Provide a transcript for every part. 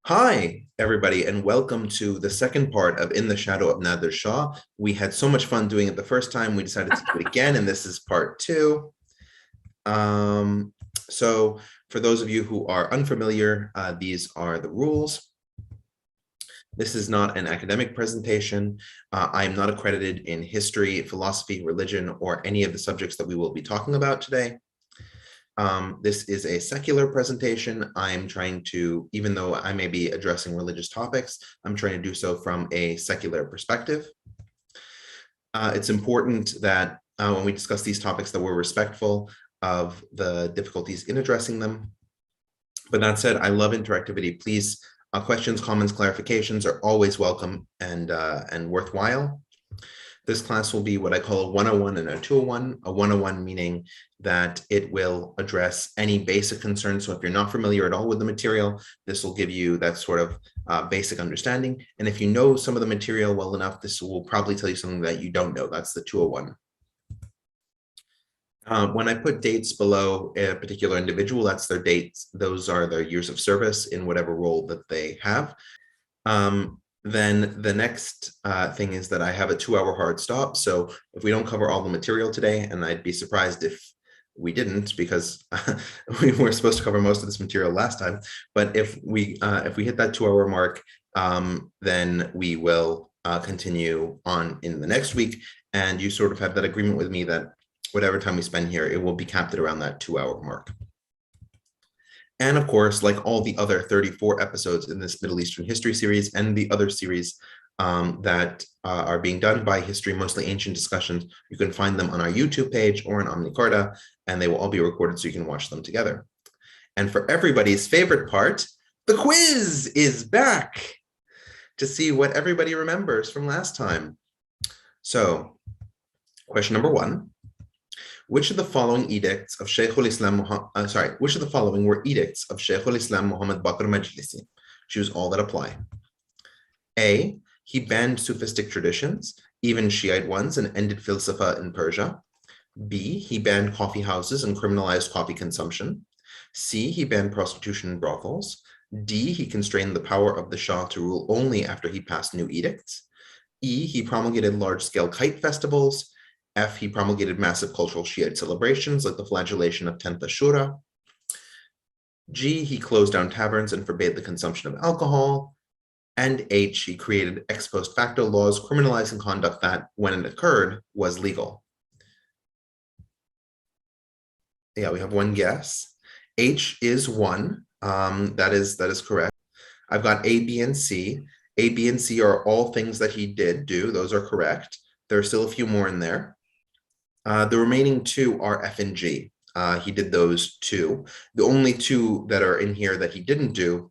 Hi, everybody, and welcome to the second part of In the Shadow of Nader Shah. We had so much fun doing it the first time, we decided to do it again, and this is part two. So for those of you who are unfamiliar, these are the rules. This is not an academic presentation. I am not accredited in history, philosophy, religion, or any of the subjects that we will be talking about today. This is a secular presentation. I'm trying to, even though I may be addressing religious topics, I'm trying to do so from a secular perspective. It's important that when we discuss these topics that we're respectful of the difficulties in addressing them. But that said, I love interactivity. Please, questions, comments, clarifications are always welcome and worthwhile. This class will be what I call a 101 and a 201. A 101 meaning that it will address any basic concerns. So if you're not familiar at all with the material, this will give you that sort of basic understanding. And if you know some of the material well enough, this will probably tell you something that you don't know. That's the 201. When I put dates below a particular individual, that's their dates. Those are their years of service in whatever role that they have. Then the next thing is that I have a 2-hour hard stop. So if we don't cover all the material today, and I'd be surprised if we didn't, because we were supposed to cover most of this material last time. But if we hit that 2-hour mark, then we will continue on in the next week. And you sort of have that agreement with me that whatever time we spend here, it will be capped at around that 2-hour mark. And of course, like all the other 34 episodes in this Middle Eastern history series and the other series that are being done by History Mostly Ancient Discussions, you can find them on our YouTube page or on Omnicorda, and they will all be recorded so you can watch them together. And for everybody's favorite part, the quiz is back to see what everybody remembers from last time. So, question number 1. Which of the following edicts of Shaykhul Islam which of the following were edicts of Shaykhul Islam Muhammad Baqir Majlisi? Choose all that apply. A, he banned Sufistic traditions, even Shiite ones, and ended philosopha in Persia. B, he banned coffee houses and criminalized coffee consumption. C, he banned prostitution in brothels. D, he constrained the power of the Shah to rule only after he passed new edicts. E, he promulgated large-scale kite festivals. F, he promulgated massive cultural Shiite celebrations like the flagellation of 10th Ashura. G, he closed down taverns and forbade the consumption of alcohol. And H, he created ex post facto laws criminalizing conduct that, when it occurred, was legal. Yeah, we have one guess. H is 1. That is correct. I've got A, B, and C. A, B, and C are all things that he did do. Those are correct. There are still a few more in there. The remaining 2 are F and G. He did those 2. The only 2 that are in here that he didn't do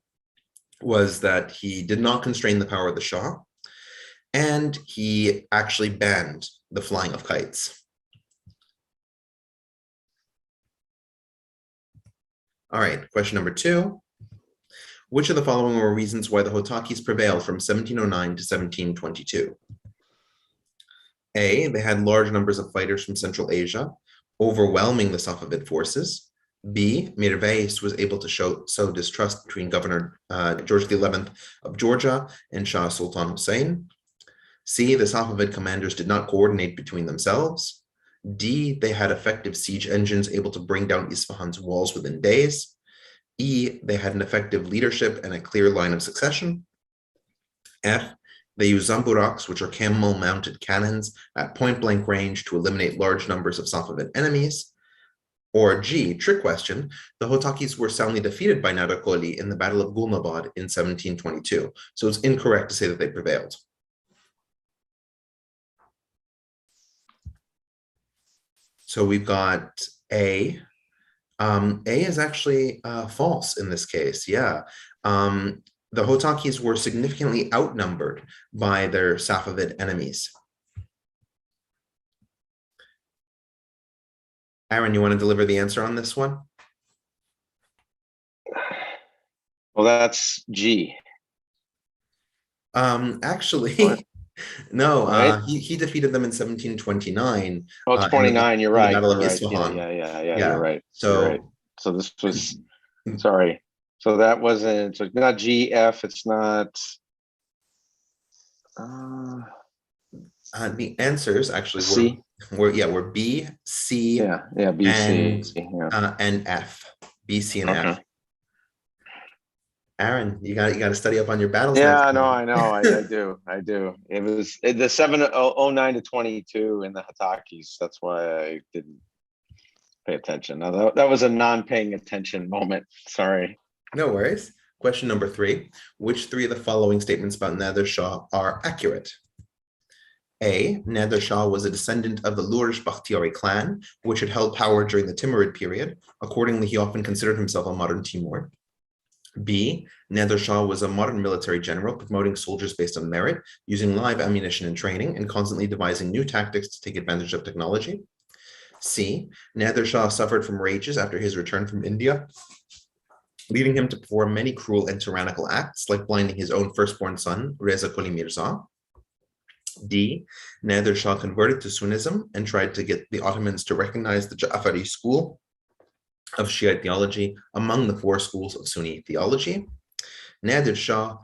was that he did not constrain the power of the Shah, and he actually banned the flying of kites. All right, question number 2. Which of the following were reasons why the Hotakis prevailed from 1709 to 1722? A, they had large numbers of fighters from Central Asia, overwhelming the Safavid forces. B, Mirveis was able to sow distrust between Governor George XI of Georgia and Shah Sultan Hussein. C, the Safavid commanders did not coordinate between themselves. D, they had effective siege engines able to bring down Isfahan's walls within days. E, they had an effective leadership and a clear line of succession. F, they used zamburaks, which are camel-mounted cannons, at point-blank range to eliminate large numbers of Safavid enemies. Or G, trick question, the Hotakis were soundly defeated by Nader Qoli in the Battle of Gulnabad in 1722. So it's incorrect to say that they prevailed. So we've got A. A is actually false in this case, yeah. The Hotakis were significantly outnumbered by their Safavid enemies. Aaron, you want to deliver the answer on this one? Well, that's G. Actually, no. Right? He defeated them in 1729. Oh, it's 29. You're right. Battle You're of right. Isfahan. Yeah. You're right. So, So this was sorry. So that wasn't, so it's not G, F, it's not. The answers actually C. were B, C, Yeah, B, C. and F. B, C, and Okay. F. Aaron, you got to study up on your battles. Yeah, next no, time. I know. I do. It was the 709 to 22 in the Hatakis. That's why I didn't pay attention. Now that was a non-paying attention moment. Sorry. No worries. Question number 3. Which 3 of the following statements about Nader Shah are accurate? A. Nader Shah was a descendant of the Lurish clan, which had held power during the Timurid period. Accordingly, he often considered himself a modern Timur. B. Nader Shah was a modern military general, promoting soldiers based on merit, using live ammunition and training, and constantly devising new tactics to take advantage of technology. C. Nader Shah suffered from rages after his return from India, leading him to perform many cruel and tyrannical acts, like blinding his own firstborn son, Reza Quli Mirza. D. Nader Shah converted to Sunnism and tried to get the Ottomans to recognize the Ja'fari school of Shiite theology among the 4 schools of Sunni theology. Nader Shah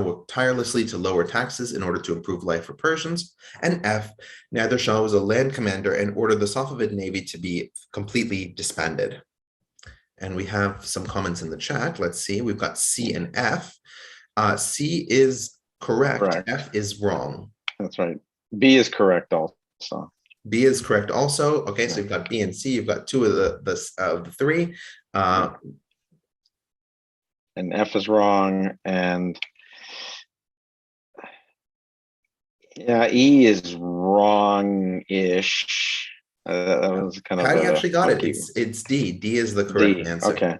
worked tirelessly to lower taxes in order to improve life for Persians. And F. Nader Shah was a land commander and ordered the Safavid navy to be completely disbanded. And we have some comments in the chat. Let's see. We've got C and F. C is correct. F is wrong. That's right. B is correct also. B is correct also. Okay, so you've got B and C. You've got 2 of the 3. And F is wrong. And yeah, E is wrong-ish. That was kind of. How you actually got it? It's D. D is the correct answer. Okay.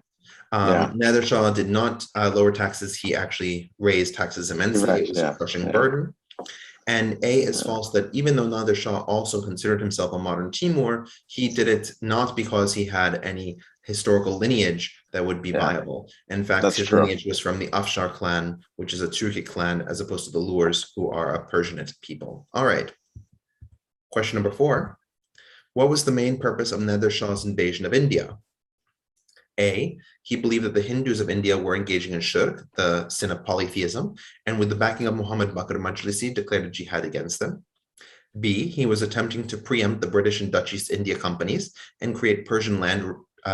Nader Shah did not lower taxes. He actually raised taxes immensely. It was a crushing burden. And A is false, that even though Nader Shah also considered himself a modern Timur, he did it not because he had any historical lineage that would be viable. In fact, his lineage was from the Afshar clan, which is a Turkic clan, as opposed to the Lurs, who are a Persianate people. All right. Question number 4. What was the main purpose of Nader Shah's invasion of India? A. He believed that the Hindus of India were engaging in shirk, the sin of polytheism, and with the backing of Muhammad Bakr Majlisi, declared a jihad against them. B. He was attempting to preempt the British and Dutch East India companies and create Persian land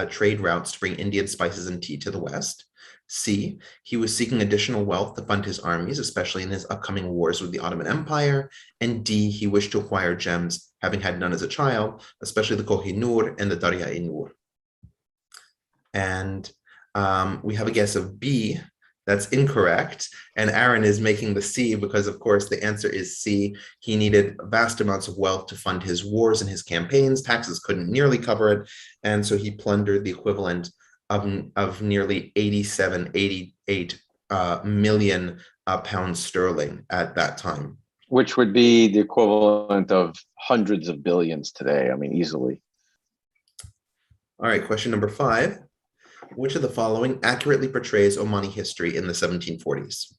trade routes to bring Indian spices and tea to the West. C. He was seeking additional wealth to fund his armies, especially in his upcoming wars with the Ottoman Empire. And D. He wished to acquire gems, having had none as a child, especially the Koh-i-Noor and the Darya-i-Noor. And we have a guess of B. That's incorrect. And Aaron is making the C because, of course, the answer is C. He needed vast amounts of wealth to fund his wars and his campaigns. Taxes couldn't nearly cover it. And so he plundered the equivalent of nearly 88 million pounds sterling at that time. Which would be the equivalent of hundreds of billions today. I mean, easily. All right, question number 5. Which of the following accurately portrays Omani history in the 1740s?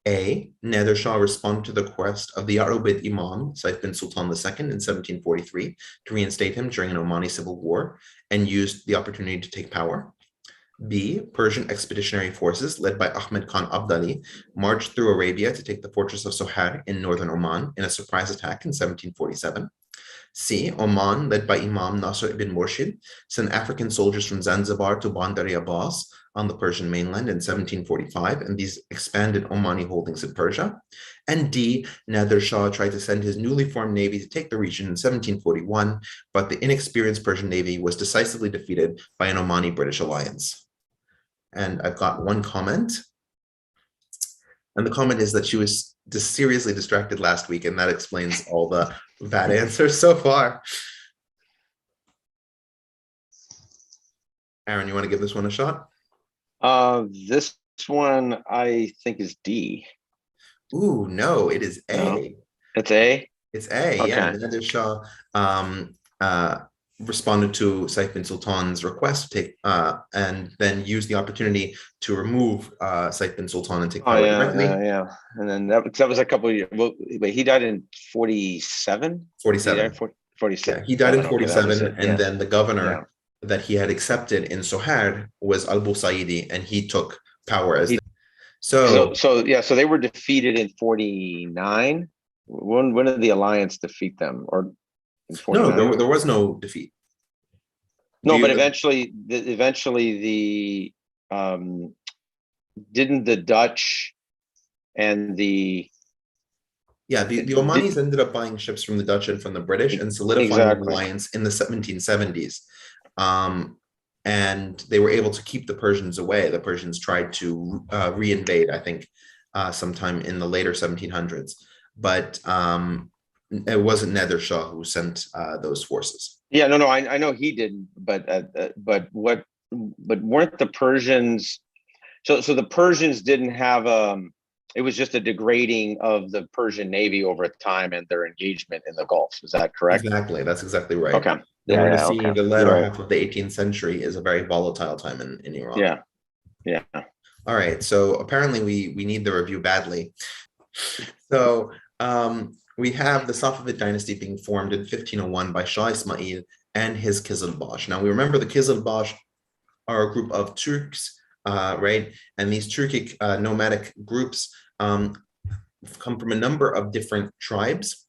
A. Nader Shah responded to the request of the Yarubid Imam, Saif bin Sultan II, in 1743 to reinstate him during an Omani civil war and used the opportunity to take power. B. Persian expeditionary forces led by Ahmad Khan Abdali marched through Arabia to take the fortress of Sohar in northern Oman in a surprise attack in 1747. C. Oman, led by Imam Nasr ibn Murshid, sent African soldiers from Zanzibar to Bandar Abbas on the Persian mainland in 1745, and these expanded Omani holdings in Persia. And D. Nader Shah tried to send his newly formed navy to take the region in 1741, but the inexperienced Persian navy was decisively defeated by an Omani-British alliance. And I've got one comment. And the comment is that she was seriously distracted last week, and that explains all the bad answers so far. Aaron, you want to give this one a shot? This one I think is D. Ooh, no, it is A. No. It's A? It's A, okay. Yeah. Nader Shah responded to Saif bin Sultan's request to take, and then used the opportunity to remove Saif bin Sultan and take power directly. Yeah. And then that was a couple of years. Well, wait, he died in 47? 47. 47. Yeah, he died in 47, and then the governor that he had accepted in Sohar was Al-Busaidi, and he took power as so they were defeated in 49. When did the alliance defeat them? Or in 49? No, there was no defeat. No, but eventually the didn't the Dutch and the Omanis ended up buying ships from the Dutch and from the British and solidifying an alliance in the 1770s. And they were able to keep the Persians away. The Persians tried to reinvade, I think, sometime in the later 1700s. But it wasn't Nader Shah who sent those forces. Yeah, no, I know he didn't. But weren't the Persians? So the Persians didn't have it was just a degrading of the Persian Navy over time and their engagement in the Gulf. Is that correct? Exactly. That's exactly right. Okay. The latter half of the 18th century is a very volatile time in Iran. Yeah. All right. So apparently we need the review badly. So we have the Safavid dynasty being formed in 1501 by Shah Ismail and his Qızılbaş. Now we remember the Qızılbaş are a group of Turks, right? And these Turkic nomadic groups come from a number of different tribes,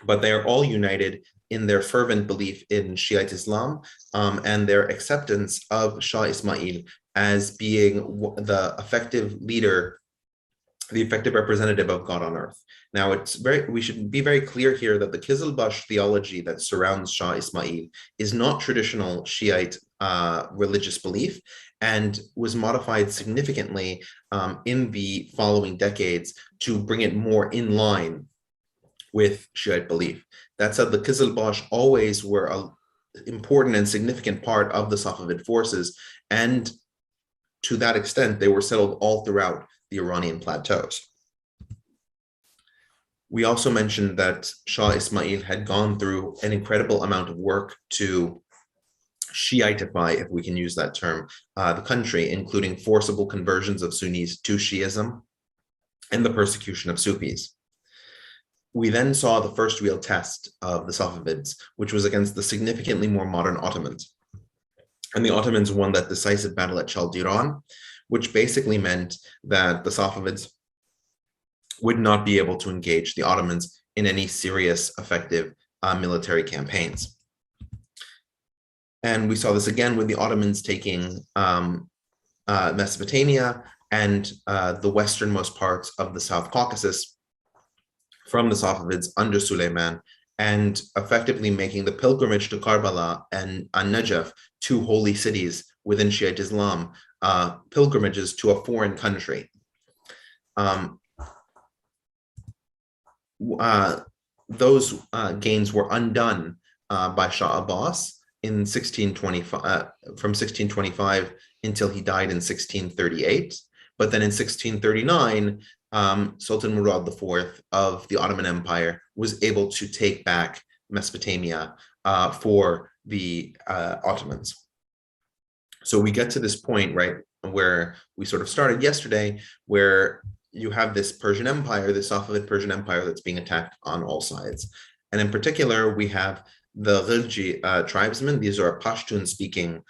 but they are all united in their fervent belief in Shiite Islam and their acceptance of Shah Ismail as being the effective leader, the effective representative of God on earth. Now, we should be very clear here that the Qızılbaş theology that surrounds Shah Ismail is not traditional Shiite religious belief and was modified significantly in the following decades to bring it more in line with Shiite belief. That said, the Qızılbaş always were an important and significant part of the Safavid forces, and to that extent, they were settled all throughout the Iranian plateaus. We also mentioned that Shah Ismail had gone through an incredible amount of work to Shiitify, if we can use that term, the country, including forcible conversions of Sunnis to Shiism and the persecution of Sufis. We then saw the first real test of the Safavids, which was against the significantly more modern Ottomans. And the Ottomans won that decisive battle at Chaldiran, which basically meant that the Safavids would not be able to engage the Ottomans in any serious, effective military campaigns. And we saw this again with the Ottomans taking Mesopotamia and the westernmost parts of the South Caucasus from the Safavids under Suleiman, and effectively making the pilgrimage to Karbala and Najaf, two holy cities within Shiite Islam, pilgrimages to a foreign country. Those gains were undone by Shah Abbas in 1625, from 1625 until he died in 1638. But then in 1639, Sultan Murad IV of the Ottoman Empire was able to take back Mesopotamia for the Ottomans. So we get to this point, right, where we sort of started yesterday, where you have this Persian Empire, this Safavid Persian Empire that's being attacked on all sides. And in particular, we have the Ghilji tribesmen. These are Pashtun-speaking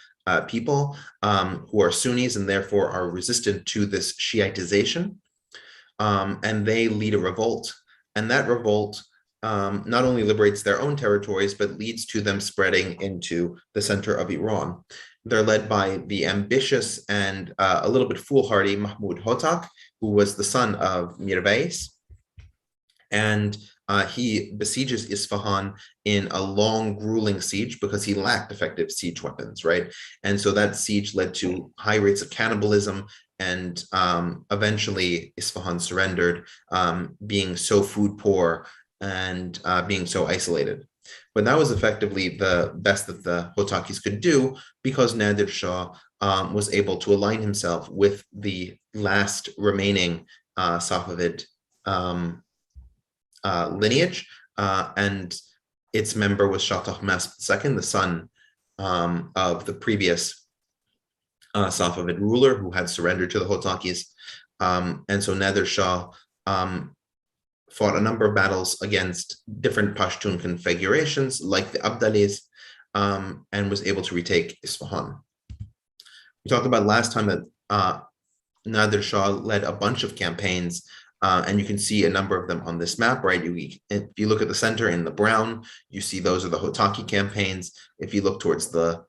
people who are Sunnis and therefore are resistant to this Shiitization. And they lead a revolt. And that revolt not only liberates their own territories, but leads to them spreading into the center of Iran. They're led by the ambitious and a little bit foolhardy Mahmud Hotak, who was the son of Mirwais. And he besieges Isfahan in a long, grueling siege because he lacked effective siege weapons, right? And so that siege led to high rates of cannibalism, and eventually Isfahan surrendered, being so food poor and being so isolated. But that was effectively the best that the Hotakis could do, because Nader Shah was able to align himself with the last remaining Safavid lineage, and its member was Shah Tahmasp II, the son of the previous Safavid ruler who had surrendered to the Hotakis. And so Nader Shah fought a number of battles against different Pashtun configurations, like the Abdalis, and was able to retake Isfahan. We talked about last time that Nader Shah led a bunch of campaigns, and you can see a number of them on this map, right? If you look at the center in the brown, you see those are the Hotaki campaigns. If you look towards the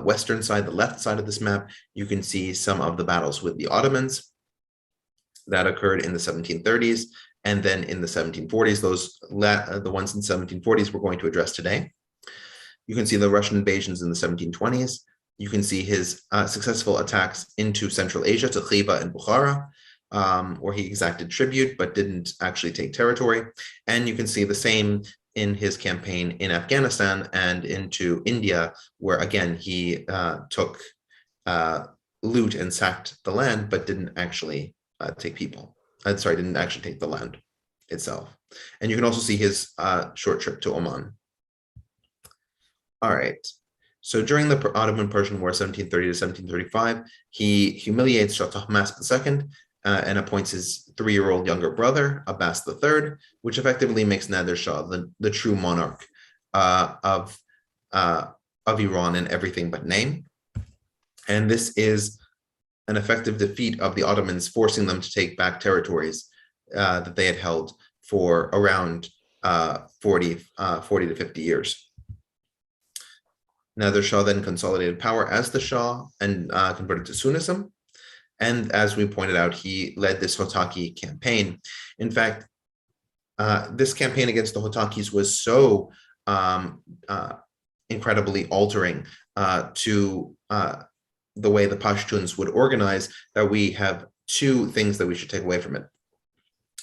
western side, the left side of this map, you can see some of the battles with the Ottomans that occurred in the 1730s, and then in the 1740s. The ones in the 1740s we're going to address today. You can see the Russian invasions in the 1720s. You can see his successful attacks into Central Asia to Khiva and Bukhara, where he exacted tribute but didn't actually take territory. And you can see the same in his campaign in Afghanistan and into India, where again he took loot and sacked the land, but didn't actually take people. Didn't actually take the land itself. And you can also see his short trip to Oman. All right. So during the Ottoman-Persian War, 1730 to 1735, he humiliates Shah Tahmasp II and appoints his 3-year-old younger brother, Abbas III, which effectively makes Nader Shah the true monarch of Iran in everything but name. And this is an effective defeat of the Ottomans, forcing them to take back territories that they had held for around 40 to 50 years. Nader Shah then consolidated power as the Shah and converted to Sunnism. And as we pointed out, he led this Hotaki campaign. In fact, this campaign against the Hotakis was so incredibly altering to the way the Pashtuns would organize that we have 2 things that we should take away from it.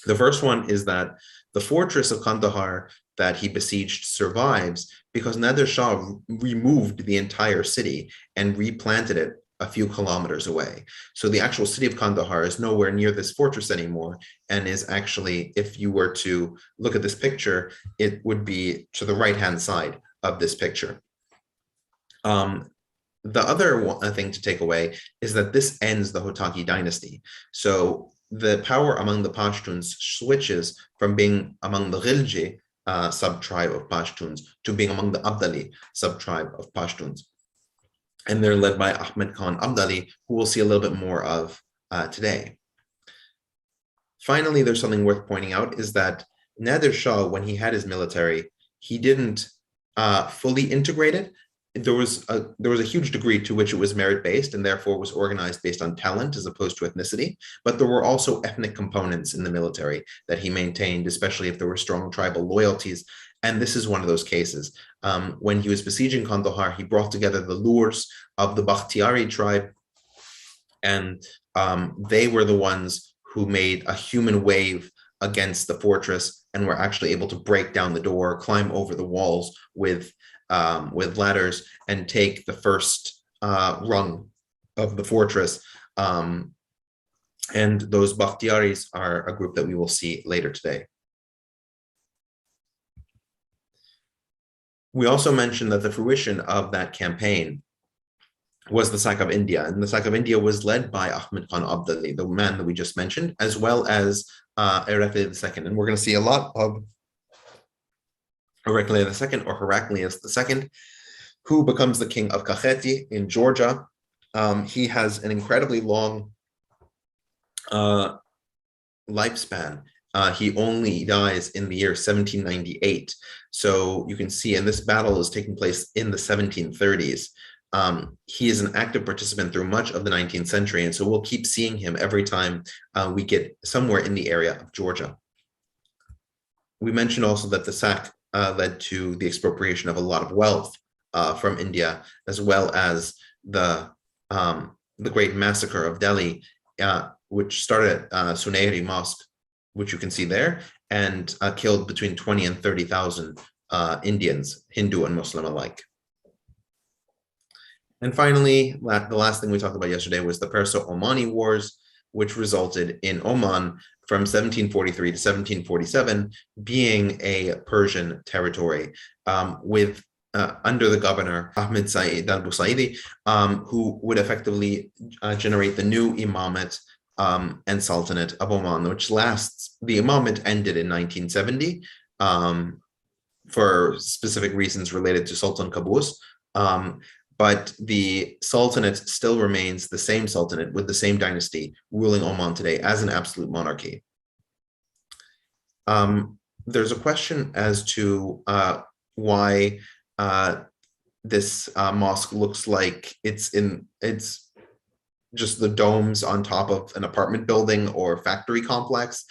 The first one is that the fortress of Kandahar that he besieged survives because Nader Shah removed the entire city and replanted it a few kilometers away. So the actual city of Kandahar is nowhere near this fortress anymore, and is actually, if you were to look at this picture, it would be to the right-hand side of this picture. The other thing to take away is that this ends the Hotaki dynasty. So the power among the Pashtuns switches from being among the Ghilji sub-tribe of Pashtuns to being among the Abdali sub-tribe of Pashtuns. And they're led by Ahmad Khan Abdali, who we'll see a little bit more of today. Finally, there's something worth pointing out is that Nader Shah, when he had his military, he didn't fully integrate it. There was a huge degree to which it was merit-based and therefore was organized based on talent as opposed to ethnicity. But there were also ethnic components in the military that he maintained, especially if there were strong tribal loyalties. And this is one of those cases. When he was besieging Kandahar, he brought together the Lurs of the Bakhtiari tribe, and they were the ones who made a human wave against the fortress and were actually able to break down the door, climb over the walls with ladders, and take the first rung of the fortress. And those Bakhtiaris are a group that we will see later today. We also mentioned that the fruition of that campaign was the sack of India, and the sack of India was led by Ahmad Khan Abdali, the man that we just mentioned, as well as Heraklius II. And we're going to see a lot of Heraklius II, or Heraclius II, who becomes the king of Kakheti in Georgia. He has an incredibly long lifespan. He only dies in the year 1798. So you can see, and this battle is taking place in the 1730s. He is an active participant through much of the 19th century, and so we'll keep seeing him every time we get somewhere in the area of Georgia. We mentioned also that the sack led to the expropriation of a lot of wealth from India, as well as the Great Massacre of Delhi, which started at Sunehri Mosque, which you can see there, and killed between 20 and 30,000 Indians, Hindu and Muslim alike. And finally, the last thing we talked about yesterday was the Perso-Omani Wars, which resulted in Oman from 1743 to 1747 being a Persian territory, with under the governor Ahmed Said al-Busaidi, who would effectively generate the new imamate and sultanate of Oman, which lasts. The imamate ended in 1970 for specific reasons related to Sultan Qaboos, But the Sultanate still remains the same Sultanate with the same dynasty ruling Oman today as an absolute monarchy. There's a question as to why this mosque looks like it's just the domes on top of an apartment building or factory complex.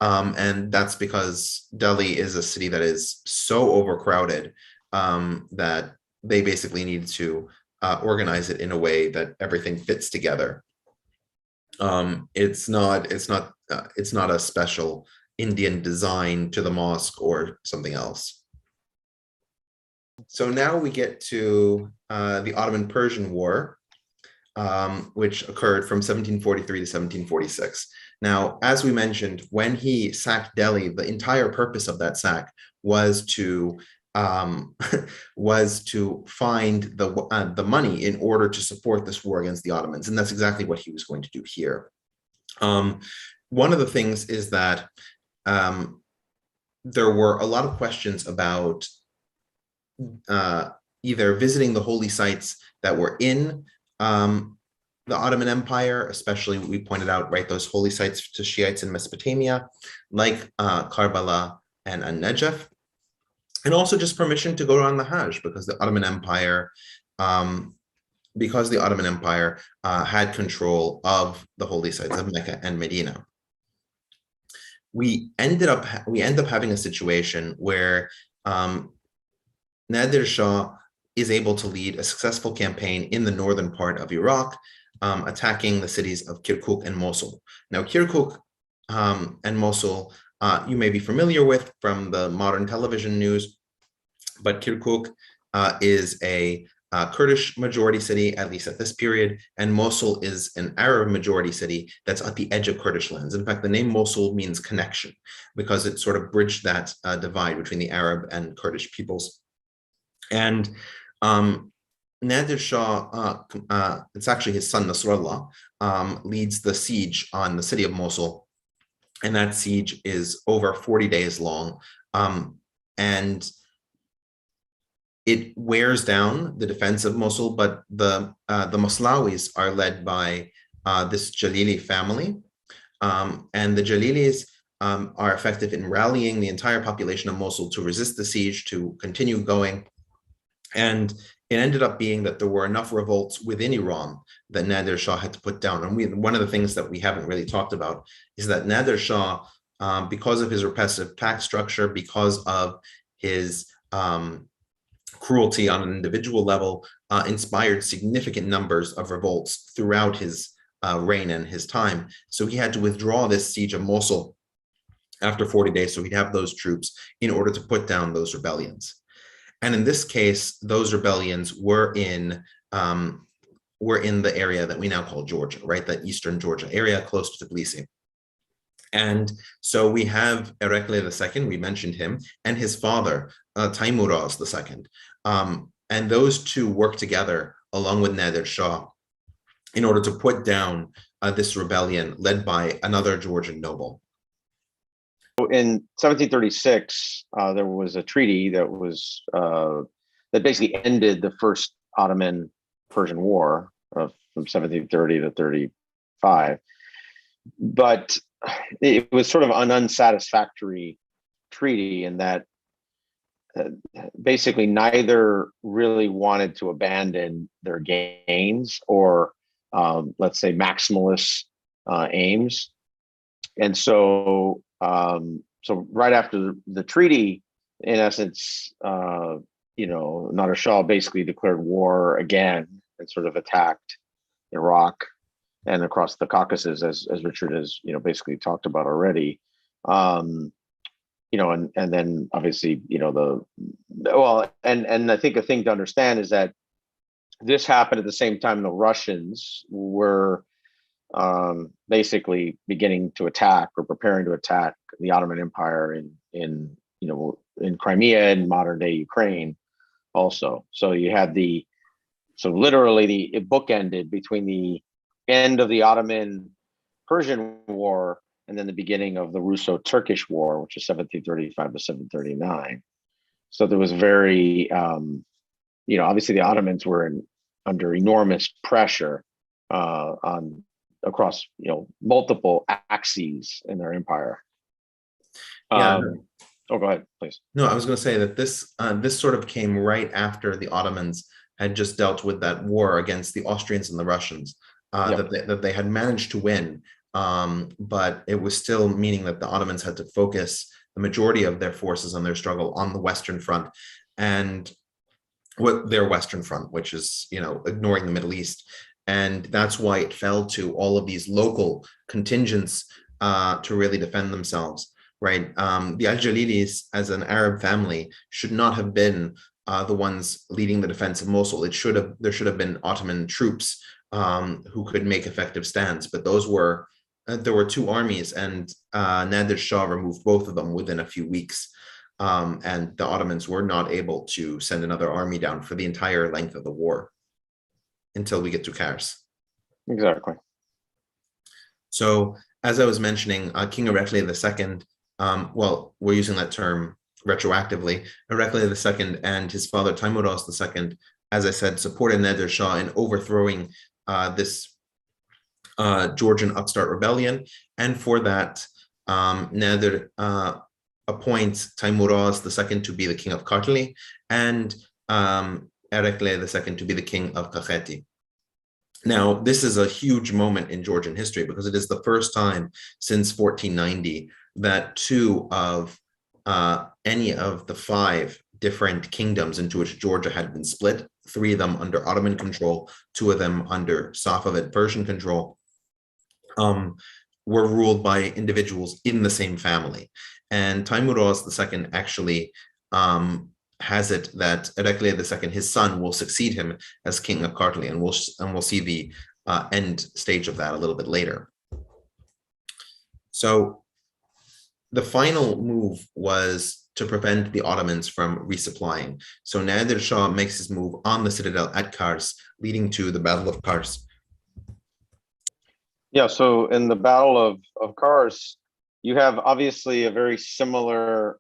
And that's because Delhi is a city that is so overcrowded that they basically need to organize it in a way that everything fits together. It's not a special Indian design to the mosque or something else. So now we get to the Ottoman-Persian War, which occurred from 1743 to 1746. Now, as we mentioned, when he sacked Delhi, the entire purpose of that sack was to find the money in order to support this war against the Ottomans, and that's exactly what he was going to do here. One of the things is that there were a lot of questions about either visiting the holy sites that were in the Ottoman Empire, especially we pointed out, right, those holy sites to Shiites in Mesopotamia, like Karbala and An-Najaf, and also just permission to go on the Hajj, because the Ottoman Empire, had control of the holy sites of Mecca and Medina. We end up having a situation where Nader Shah is able to lead a successful campaign in the northern part of Iraq, attacking the cities of Kirkuk and Mosul. Now, Kirkuk and Mosul, you may be familiar with from the modern television news, but Kirkuk is a Kurdish majority city, at least at this period, and Mosul is an Arab majority city that's at the edge of Kurdish lands. In fact, the name Mosul means connection, because it sort of bridged that divide between the Arab and Kurdish peoples. And Nader Shah, it's actually his son Nasrallah, leads the siege on the city of Mosul, and that siege is over 40 days long, and it wears down the defense of Mosul. But the Moslawis are led by this Jalili family, and the Jalilis are effective in rallying the entire population of Mosul to resist the siege, to continue going. And it ended up being that there were enough revolts within Iran that Nader Shah had to put down. And one of the things that we haven't really talked about is that Nader Shah, because of his repressive tax structure, because of his cruelty on an individual level, inspired significant numbers of revolts throughout his reign and his time. So he had to withdraw this siege of Mosul after 40 days, so he'd have those troops in order to put down those rebellions. And in this case, those rebellions were in the area that we now call Georgia, right? That eastern Georgia area close to Tbilisi. And so we have Erekle II, we mentioned him, and his father, Taymuraz II. And those two worked together along with Nader Shah in order to put down this rebellion led by another Georgian noble. In 1736, there was a treaty that was that basically ended the first Ottoman-Persian War from 1730 to 35, but it was sort of an unsatisfactory treaty in that basically neither really wanted to abandon their gains or, let's say, maximalist aims, and so. So right after the treaty, in essence, Nader Shah basically declared war again and sort of attacked Iraq and across the Caucasus, as Richard has basically talked about already. And then obviously and I think a thing to understand is that this happened at the same time the Russians were basically beginning to attack or preparing to attack the Ottoman Empire in Crimea and modern day Ukraine also. So you had literally it bookended between the end of the Ottoman-Persian War and then the beginning of the Russo-Turkish War, which is 1735 to 1739. So there was very obviously the Ottomans were under enormous pressure on across multiple axes in their empire. Yeah. Oh, go ahead, please. No, I was going to say that this sort of came right after the Ottomans had just dealt with that war against the Austrians and the Russians, Yep. that they had managed to win, but it was still meaning that the Ottomans had to focus the majority of their forces on their struggle on the Western Front, and what their Western Front, which is ignoring the Middle East, and that's why it fell to all of these local contingents to really defend themselves. Right, the Al-Jalilis, as an Arab family, should not have been the ones leading the defense of Mosul. There should have been Ottoman troops who could make effective stands. But there were two armies, and Nader Shah removed both of them within a few weeks, and the Ottomans were not able to send another army down for the entire length of the war until we get to Kars. Exactly. So, as I was mentioning, King Erekli II. Well, we're using that term retroactively. Erekli II and his father Teimuraz II, as I said, supported Nader Shah in overthrowing this Georgian upstart rebellion, and for that, Nader appoints Teimuraz II to be the king of Kartli, and Erekli II to be the king of Kakheti. Now, this is a huge moment in Georgian history because it is the first time since 1490 that two of any of the 5 different kingdoms into which Georgia had been split, 3 of them under Ottoman control, 2 of them under Safavid Persian control, were ruled by individuals in the same family. And Teimuraz II actually has it that Erekli II, his son, will succeed him as king of Kartli, and we'll see the end stage of that a little bit later. So the final move was to prevent the Ottomans from resupplying. So Nader Shah makes his move on the citadel at Kars, leading to the Battle of Kars. Yeah, so in the Battle of Kars, you have obviously a very similar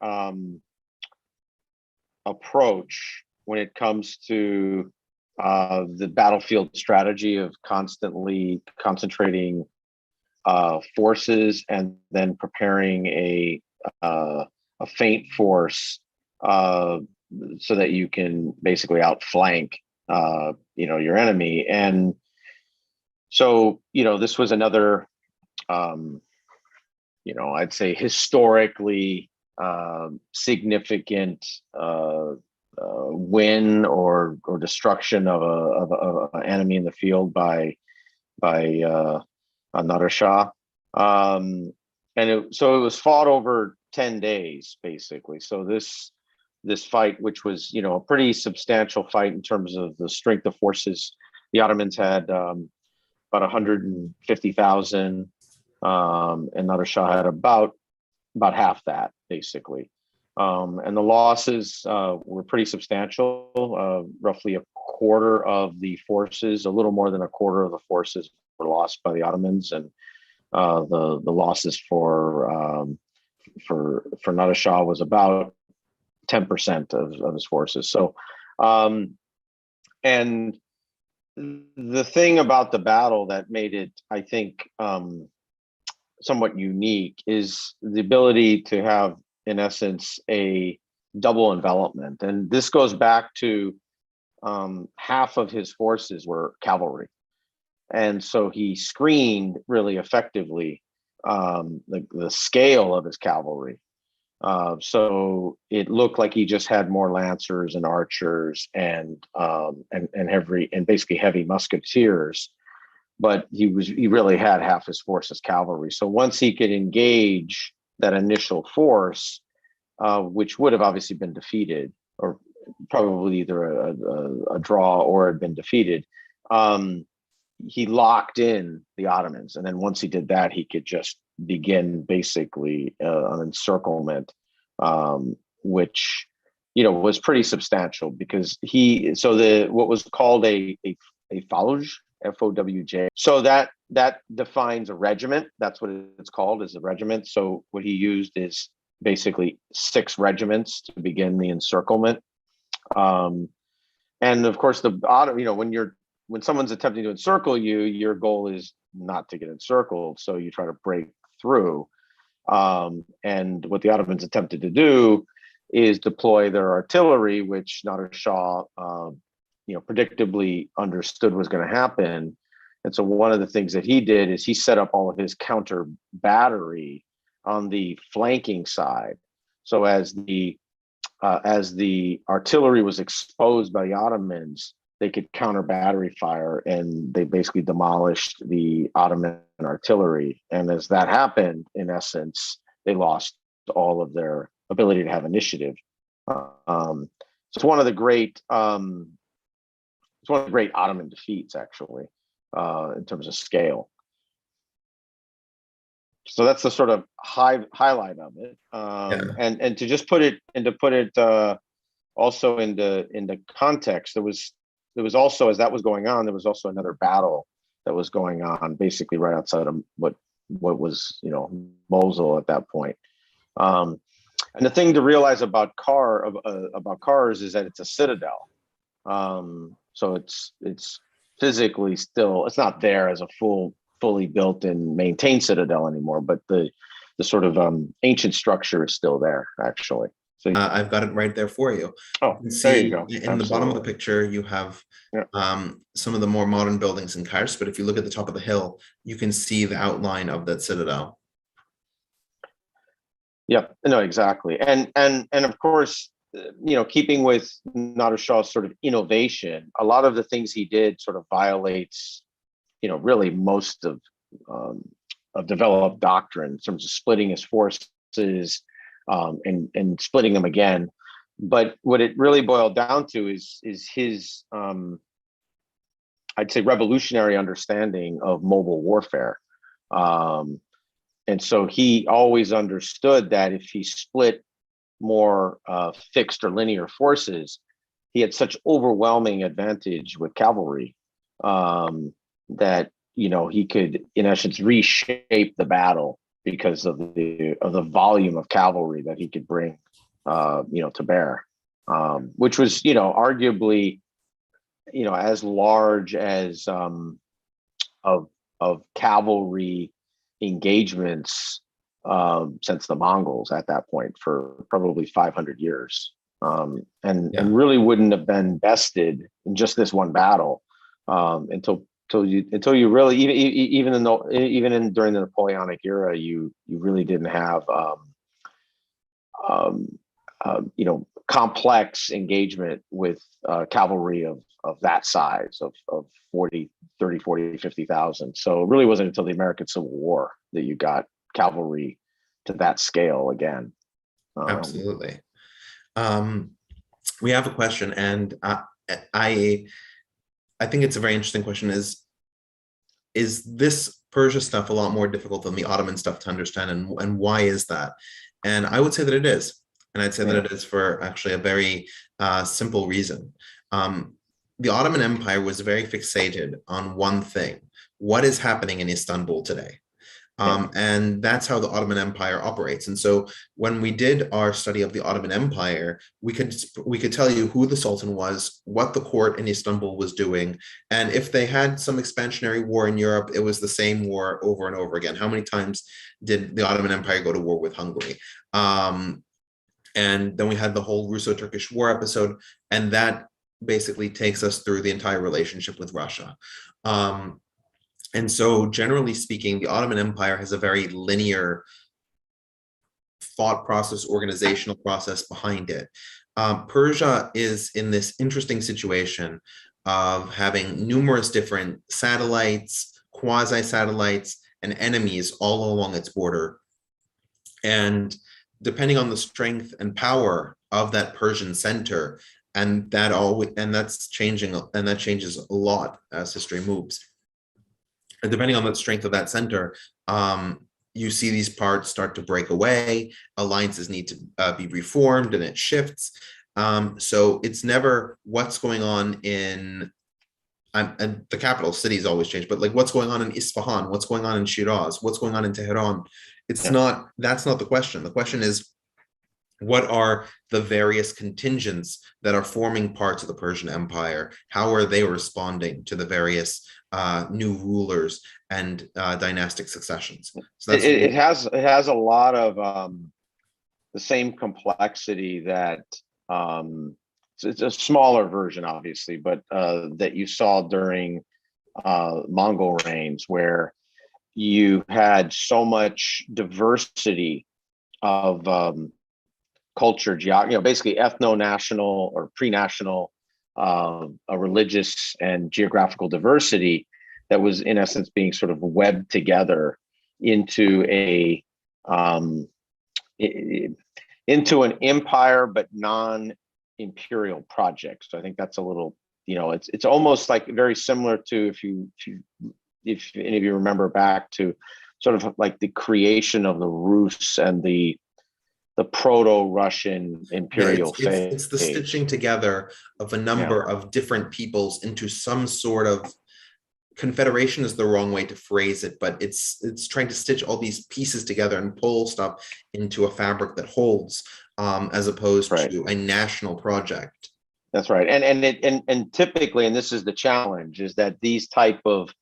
approach when it comes to the battlefield strategy of constantly concentrating forces and then preparing a feint force so that you can basically outflank your enemy. And so this was another I'd say historically significant win or destruction of an enemy in the field by Nader Shah, and so it was fought over 10 days basically. So this fight, which was a pretty substantial fight in terms of the strength of forces, the Ottomans had about 150,000, and Nader Shah had about half that basically. And the losses were pretty substantial. Roughly a quarter of the forces, a little more than a quarter of the forces were lost by the Ottomans, and the losses for Nader Shah was about 10% of his forces. So, and the thing about the battle that made it, I think, somewhat unique is the ability to have, in essence, a double envelopment. And this goes back to half of his forces were cavalry. And so he screened really effectively the scale of his cavalry. So it looked like he just had more lancers and archers and basically heavy musketeers, but he really had half his force as cavalry. So once he could engage that initial force, which would have obviously been defeated, or probably either a draw or had been defeated, he locked in the Ottomans. And then once he did that, he could just begin basically an encirclement, which was pretty substantial, because what was called a Fauj, Fowj. So that defines a regiment. That's what it's called, is a regiment. So what he used is basically 6 regiments to begin the encirclement. And of course, when someone's attempting to encircle you, your goal is not to get encircled, so you try to break through. And what the Ottomans attempted to do is deploy their artillery, which Nader Shah, predictably understood was going to happen. And so one of the things that he did is he set up all of his counter battery on the flanking side. So as the artillery was exposed by the Ottomans, they could counter battery fire, and they basically demolished the Ottoman artillery. And as that happened, in essence, they lost all of their ability to have initiative. So it's one of the great Ottoman defeats, actually, in terms of scale. So that's the sort of highlight of it. And to just put it also into context, there was also, as that was going on, there was also another battle that was going on, basically right outside of what was Mosul at that point. And the thing to realize about Kars is that it's a citadel. So it's physically still, it's not there as a fully built and maintained citadel anymore, but the sort of ancient structure is still there, actually. So I've got it right there for you. Oh, You there you go. In Absolutely. the bottom of the picture, you have some of the more modern buildings in Kars, but if you look at the top of the hill, you can see the outline of that citadel. Yeah, no, exactly. And of course, keeping with Nader Shah's sort of innovation, a lot of the things he did sort of violates, really most of developed doctrine in terms of splitting his forces and splitting them again. But what it really boiled down to is his, I'd say, revolutionary understanding of mobile warfare. And so he always understood that if he split more fixed or linear forces, he had such overwhelming advantage with cavalry that he could, in essence, reshape the battle because of the volume of cavalry that he could bring to bear, which was arguably as large as of cavalry engagements since the Mongols at that point for probably 500 years, and really wouldn't have been bested in just this one battle until you really, even during the Napoleonic era, you really didn't have complex engagement with cavalry of that size of 30, 50,000. So it really wasn't until the American Civil War that you got cavalry to that scale again. Absolutely. We have a question, and I think it's a very interesting question. Is this Persia stuff a lot more difficult than the Ottoman stuff to understand, and why is that? And I would say that it is. And I'd say that it is for actually a very simple reason. The Ottoman Empire was very fixated on one thing: what is happening in Istanbul today. And that's how the Ottoman Empire operates. And so when we did our study of the Ottoman Empire, we could tell you who the Sultan was, what the court in Istanbul was doing, and if they had some expansionary war in Europe, it was the same war over and over again. How many times did the Ottoman Empire go to war with Hungary? And then we had the whole Russo-Turkish War episode, and that basically takes us through the entire relationship with Russia. And so generally speaking, the Ottoman Empire has a very linear thought process, organizational process behind it. Persia is in this interesting situation of having numerous different satellites, quasi-satellites, and enemies all along its border. And depending on the strength and power of that Persian center, and that's changing, and that changes a lot as history moves. And depending on the strength of that center, you see these parts start to break away. Alliances need to be reformed, and it shifts. So it's never what's going on in and the capital cities always change, but like what's going on in Isfahan, what's going on in Shiraz, what's going on in Tehran. It's not, that's not the question. The question is, What are the various contingents that are forming parts of the Persian Empire? How are they responding to the various new rulers and dynastic successions? So that's it has a lot of the same complexity that it's a smaller version, obviously, but that you saw during Mongol reigns, where you had so much diversity of culture, basically ethno-national or pre-national, a religious and geographical diversity that was in essence being sort of webbed together into into an empire, but non-imperial project. So I think that's a little, it's almost like very similar to if any of you remember back to sort of like the creation of the Rus and the proto-Russian imperial phase. It's the stitching together of a number of different peoples into some sort of confederation is the wrong way to phrase it, but it's trying to stitch all these pieces together and pull stuff into a fabric that holds, as opposed to a national project. That's right. And typically, and this is the challenge, is that these type of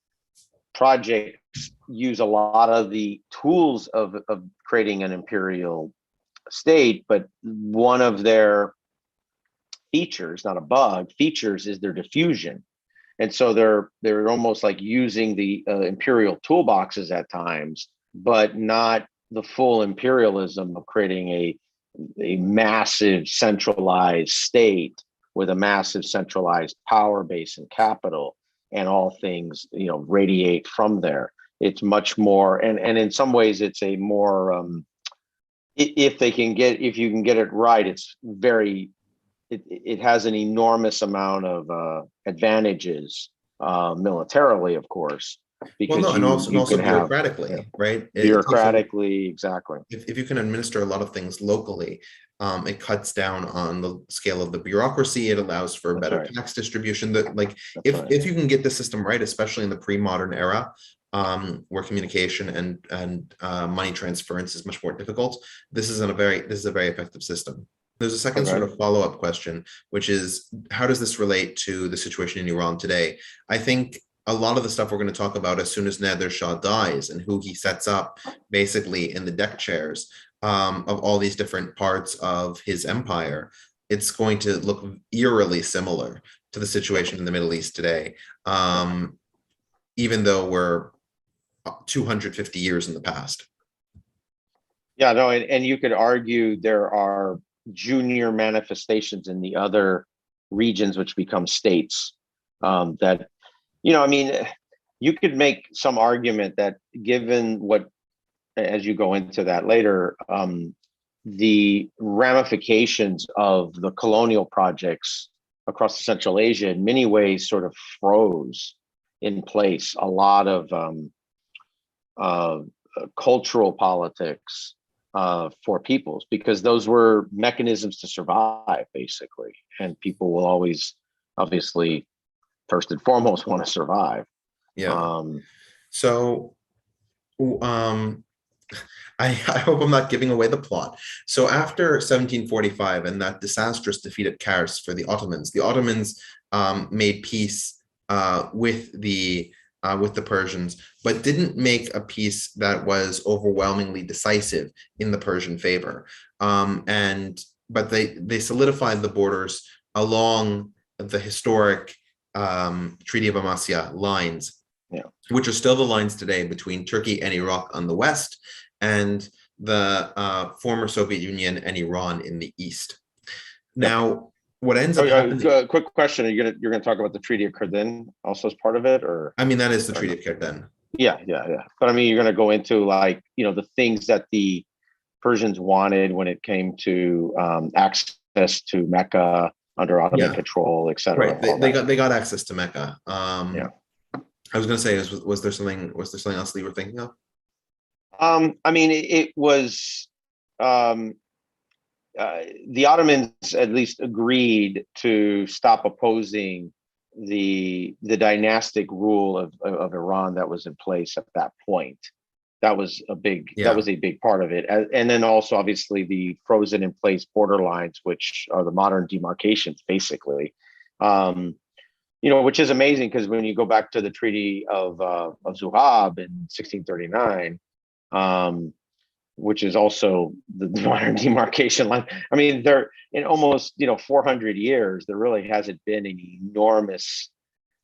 projects use a lot of the tools of creating an imperial state, but one of their features, not a bug, features is their diffusion. And so they're almost like using the imperial toolboxes at times, but not the full imperialism of creating a massive centralized state with a massive centralized power base and capital, and all things radiate from there. It's much more, and in some ways it's a more if you can get it right, it's very. It has an enormous amount of advantages militarily, of course, because and also bureaucratically, right? Bureaucratically, exactly. If you can administer a lot of things locally, it cuts down on the scale of the bureaucracy. It allows for better tax distribution. If you can get the system right, especially in the pre-modern era, where communication and money transference is much more difficult, this is a very effective system. There's a second sort of follow-up question, which is, how does this relate to the situation in Iran today? I think a lot of the stuff we're going to talk about as soon as Nader Shah dies and who he sets up basically in the deck chairs of all these different parts of his empire, it's going to look eerily similar to the situation in the Middle East today, even though we're 250 years in the past. Yeah, no, and you could argue there are junior manifestations in the other regions which become states that, you could make some argument that given what, as you go into that later, the ramifications of the colonial projects across Central Asia in many ways sort of froze in place a lot of cultural politics for peoples, because those were mechanisms to survive, basically. And people will always, obviously, first and foremost, want to survive. Yeah. I hope I'm not giving away the plot. So after 1745 and that disastrous defeat at Kars for the Ottomans made peace with the Persians, but didn't make a peace that was overwhelmingly decisive in the Persian favor. But they solidified the borders along the historic Treaty of Amasya lines, which are still the lines today between Turkey and Iraq on the west and the former Soviet Union and Iran in the east. Now, what ends up happening... quick question: you're gonna talk about the Treaty of Kardin also as part of it, or? I mean, that is the Treaty of Kardin. Yeah. But I mean, you're gonna go into the things that the Persians wanted when it came to access to Mecca under Ottoman control, etc. Right. They got access to Mecca. I was gonna say, was there something else that you were thinking of? I mean, it was. The Ottomans at least agreed to stop opposing the dynastic rule of Iran that was in place at that point. that was a big Yeah. part of it. And then also obviously the frozen in place border lines, which are the modern demarcations, basically. Which is amazing because when you go back to the Treaty of Zuhab in 1639, which is also the modern demarcation line. I mean, there in almost 400 years, there really hasn't been an enormous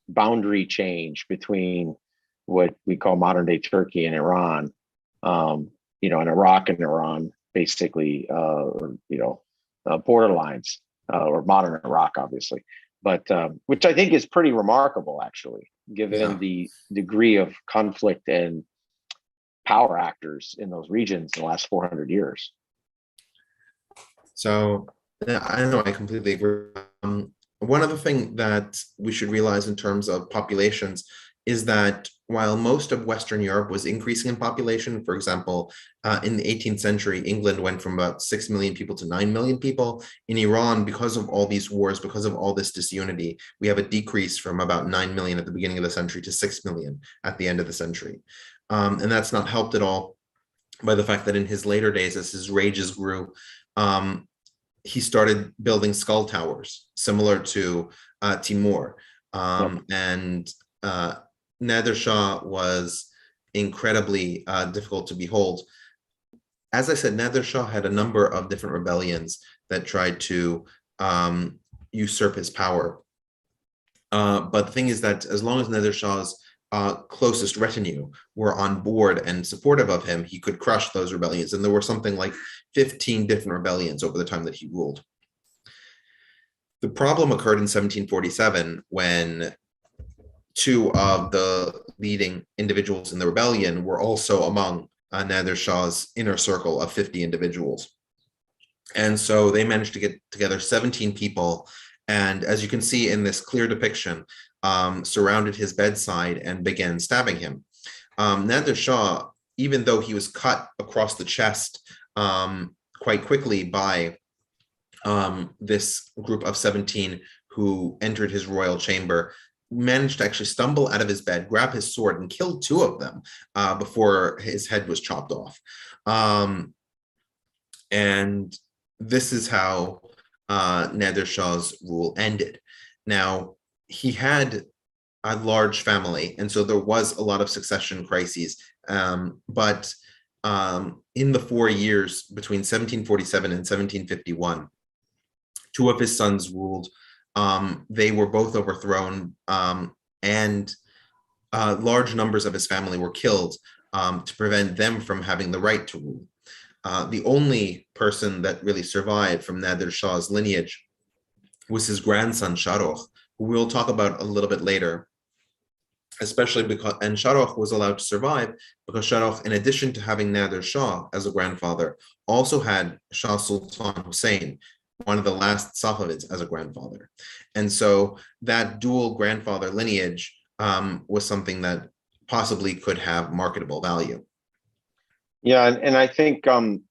boundary change between what we call modern day Turkey and Iran, and Iraq and Iran, basically, border lines, or modern Iraq, obviously. But which I think is pretty remarkable, actually, given the degree of conflict and power actors in those regions in the last 400 years. So I know, I completely agree. One other thing that we should realize in terms of populations is that while most of Western Europe was increasing in population, for example, in the 18th century, England went from about 6 million people to 9 million people. In Iran, because of all these wars, because of all this disunity, we have a decrease from about 9 million at the beginning of the century to 6 million at the end of the century. And that's not helped at all by the fact that in his later days, as his rages grew, he started building skull towers, similar to Timur. And Nader Shah was incredibly difficult to behold. As I said, Nader Shah had a number of different rebellions that tried to usurp his power. But the thing is that as long as Nader Shah's closest retinue were on board and supportive of him, he could crush those rebellions. And there were something like 15 different rebellions over the time that he ruled. The problem occurred in 1747 when two of the leading individuals in the rebellion were also among Nader Shah's inner circle of 50 individuals. And so they managed to get together 17 people. And as you can see in this clear depiction, surrounded his bedside and began stabbing him. Nader Shah, even though he was cut across the chest quite quickly by this group of 17 who entered his royal chamber, managed to actually stumble out of his bed, grab his sword, and kill two of them before his head was chopped off. And this is how Nader Shah's rule ended. Now, he had a large family, and so there was a lot of succession crises. But in the 4 years between 1747 and 1751, two of his sons ruled. They were both overthrown, and large numbers of his family were killed to prevent them from having the right to rule. The only person that really survived from Nader Shah's lineage was his grandson Shahrokh, who we'll talk about a little bit later, especially because, and Shahrokh was allowed to survive because Shahrokh, in addition to having Nader Shah as a grandfather, also had Shah Sultan Hussein, one of the last Safavids, as a grandfather. And so that dual grandfather lineage was something that possibly could have marketable value. Yeah, and I think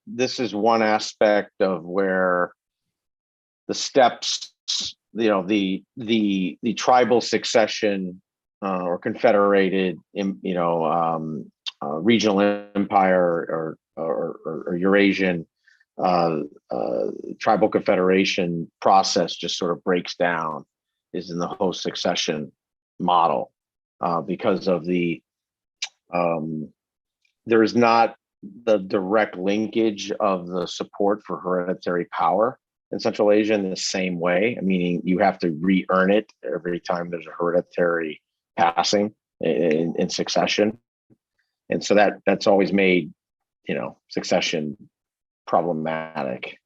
this is one aspect of where the steps, the tribal succession or confederated, regional empire or Eurasian tribal confederation process just sort of breaks down is in the host succession model because of there is not the direct linkage of the support for hereditary power in Central Asia in the same way, meaning you have to re-earn it every time there's a hereditary passing in succession. And so that's always made, succession problematic,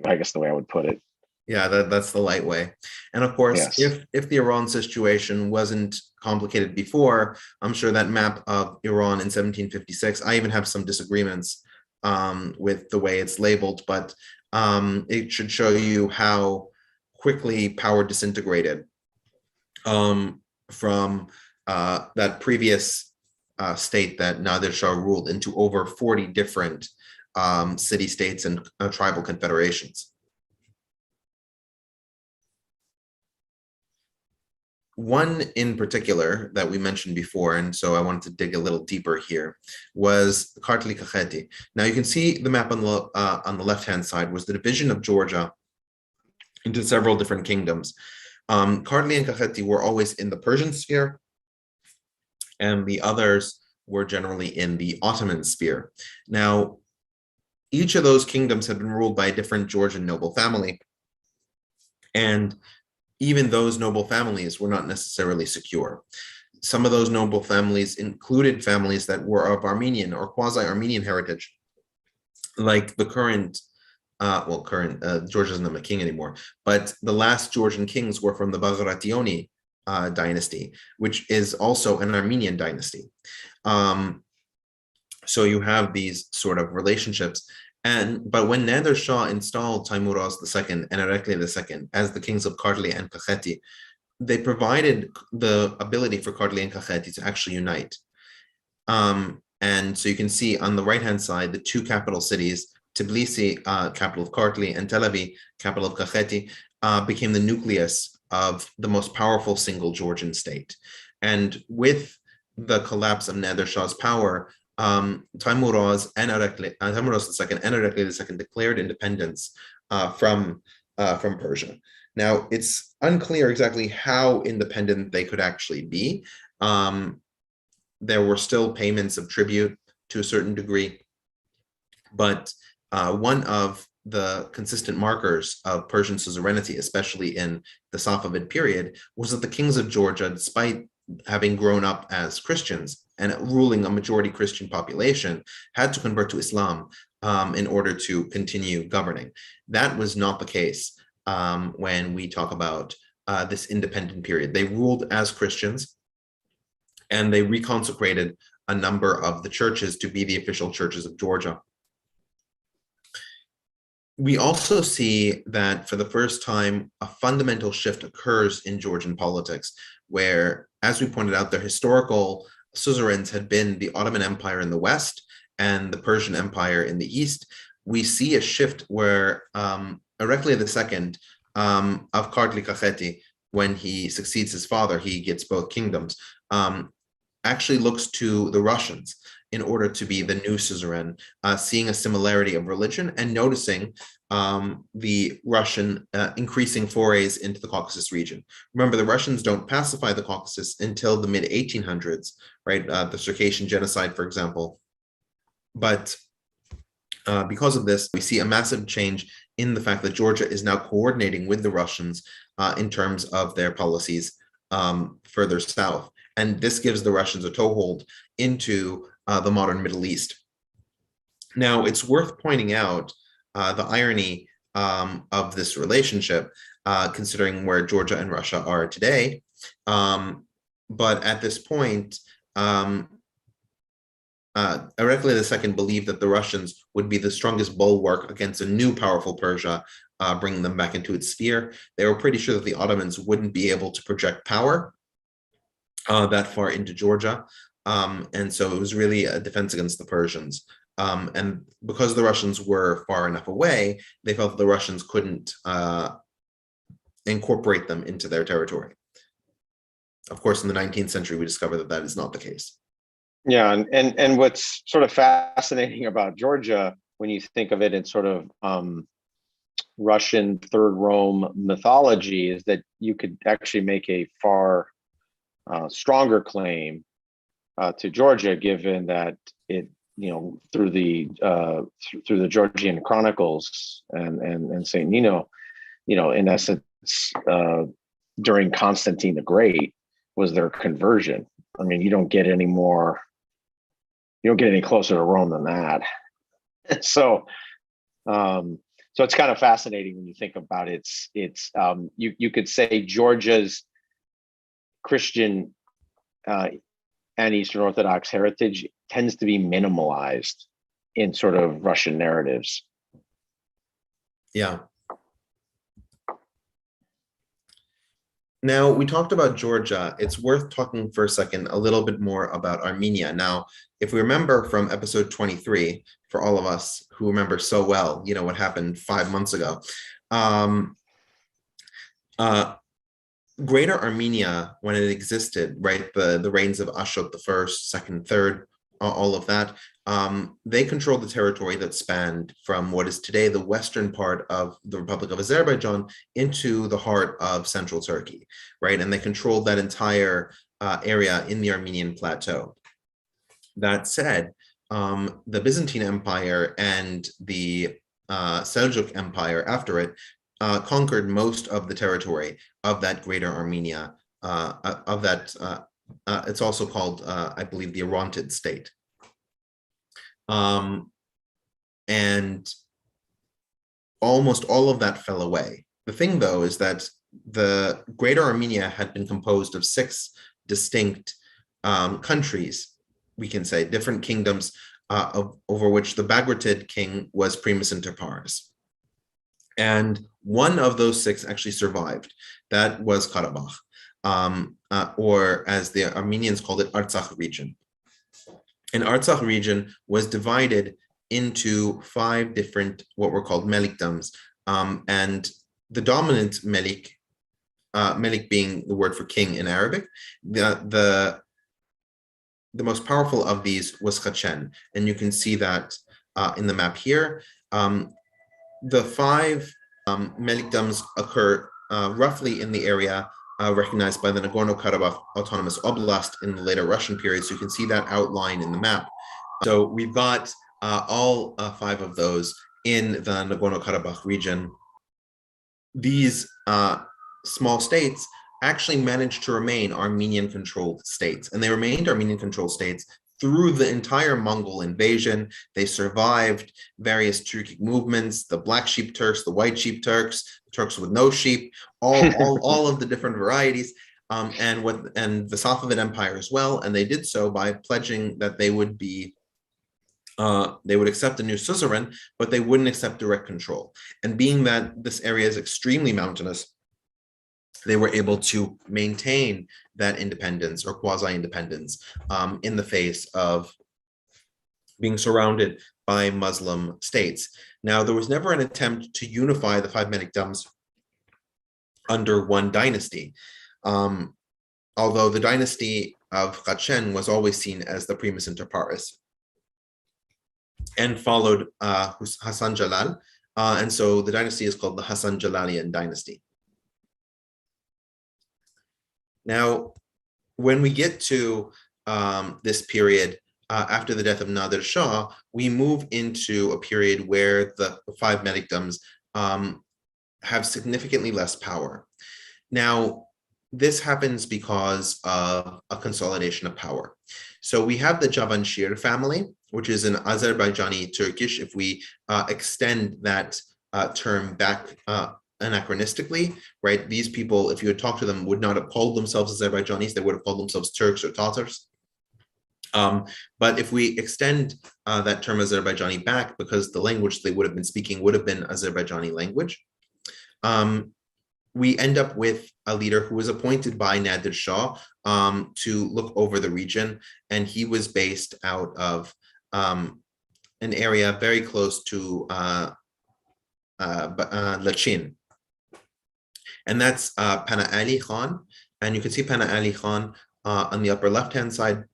I guess the way I would put it. Yeah, that's the light way. And of course, yes, if the Iran situation wasn't complicated before, I'm sure that map of Iran in 1756, I even have some disagreements with the way it's labeled, but it should show you how quickly power disintegrated from that previous state that Nader Shah ruled into over 40 different city-states and tribal confederations. One in particular that we mentioned before, and so I wanted to dig a little deeper here, was Kartli Kakheti. Now you can see the map on the left-hand side was the division of Georgia into several different kingdoms. Kartli and Kakheti were always in the Persian sphere, and the others were generally in the Ottoman sphere. Now, each of those kingdoms had been ruled by a different Georgian noble family, and even those noble families were not necessarily secure. Some of those noble families included families that were of Armenian or quasi-Armenian heritage, like the current, Georgia isn't a king anymore, but the last Georgian kings were from the Bagrationi dynasty, which is also an Armenian dynasty. So you have these sort of relationships. But when Nader Shah installed Teimuraz II and Erekli II as the kings of Kartli and Kakheti, they provided the ability for Kartli and Kakheti to actually unite. And so you can see on the right-hand side, the two capital cities, Tbilisi, capital of Kartli, and Tel Aviv, capital of Kakheti, became the nucleus of the most powerful single Georgian state. And with the collapse of Nader Shah's power, Teimuraz II and Erekli II declared independence from Persia. Now, it's unclear exactly how independent they could actually be. There were still payments of tribute to a certain degree, but one of the consistent markers of Persian suzerainty, especially in the Safavid period, was that the kings of Georgia, despite having grown up as Christians and ruling a majority Christian population, had to convert to Islam in order to continue governing. That was not the case when we talk about this independent period. They ruled as Christians, and they reconsecrated a number of the churches to be the official churches of Georgia. We also see that for the first time, a fundamental shift occurs in Georgian politics, where, as we pointed out, their historical suzerains had been the Ottoman Empire in the West and the Persian Empire in the East. We see a shift where Erekli II of Kartli Kakheti, when he succeeds his father, he gets both kingdoms, actually looks to the Russians in order to be the new suzerain, seeing a similarity of religion and noticing the Russian increasing forays into the Caucasus region. Remember, the Russians don't pacify the Caucasus until the mid-1800s, right? The Circassian genocide, for example. But because of this, we see a massive change in the fact that Georgia is now coordinating with the Russians in terms of their policies further south. And this gives the Russians a toehold into the modern Middle East. Now, it's worth pointing out the irony of this relationship, considering where Georgia and Russia are today. But at this point, Erekli II believed that the Russians would be the strongest bulwark against a new powerful Persia, bringing them back into its sphere. They were pretty sure that the Ottomans wouldn't be able to project power that far into Georgia. And so it was really a defense against the Persians. And because the Russians were far enough away, they felt that the Russians couldn't incorporate them into their territory. Of course, in the 19th century, we discovered that that is not the case. Yeah, and what's sort of fascinating about Georgia, when you think of it in sort of Russian Third Rome mythology, is that you could actually make a far stronger claim to Georgia, given that it, through the Georgian chronicles and Saint Nino, in essence, during Constantine the Great was their conversion. I mean, you don't get any closer to Rome than that. So it's kind of fascinating when you think about it. You could say Georgia's Christian and Eastern Orthodox heritage tends to be minimalized in sort of Russian narratives. Yeah. Now, we talked about Georgia. It's worth talking for a second a little bit more about Armenia. Now, if we remember from episode 23, for all of us who remember so well, what happened 5 months ago, Greater Armenia, when it existed, right, the reigns of Ashok the first, second, third, all of that, they controlled the territory that spanned from what is today the western part of the Republic of Azerbaijan into the heart of central Turkey, right? And they controlled that entire area in the Armenian plateau. That said, the Byzantine Empire and the Seljuk Empire after it conquered most of the territory of that Greater Armenia, it's also called, I believe, the Orontid state. And almost all of that fell away. The thing, though, is that the Greater Armenia had been composed of 6 distinct countries, we can say, different kingdoms, over which the Bagratid king was primus inter pares. And one of those 6 actually survived. That was Karabakh, or as the Armenians called it, Artsakh region. And Artsakh region was divided into 5 different, what were called melikdoms. And the dominant melik, melik being the word for king in Arabic, the most powerful of these was Khachen. And you can see that in the map here. The 5 melikdoms occur roughly in the area recognized by the Nagorno-Karabakh Autonomous Oblast in the later Russian period. So you can see that outline in the map. So we've got all 5 of those in the Nagorno-Karabakh region. These small states actually managed to remain Armenian-controlled states, and they remained Armenian-controlled states through the entire Mongol invasion. They survived various Turkic movements, the Black Sheep Turks, the White Sheep Turks, Turks with no sheep, all of the different varieties, and the Safavid Empire as well. And they did so by pledging that they would accept a new suzerain, but they wouldn't accept direct control. And being that this area is extremely mountainous, they were able to maintain that independence or quasi-independence in the face of being surrounded by Muslim states. Now, there was never an attempt to unify the 5 melikdoms under one dynasty, although the dynasty of Khachen was always seen as the primus inter pares and followed Hassan Jalal, and so the dynasty is called the Hassan Jalalian dynasty. Now, when we get to this period after the death of Nader Shah, we move into a period where the 5 melikdoms have significantly less power. Now, this happens because of a consolidation of power. So we have the Javanshir family, which is an Azerbaijani Turkish, if we extend that term back anachronistically, right? These people, if you had talked to them, would not have called themselves Azerbaijanis. They would have called themselves Turks or Tatars. But if we extend that term Azerbaijani back, because the language they would have been speaking would have been Azerbaijani language, we end up with a leader who was appointed by Nader Shah to look over the region. And he was based out of an area very close to Lachin. And that's Pana Ali Khan. And you can see Pana Ali Khan on the upper left-hand side.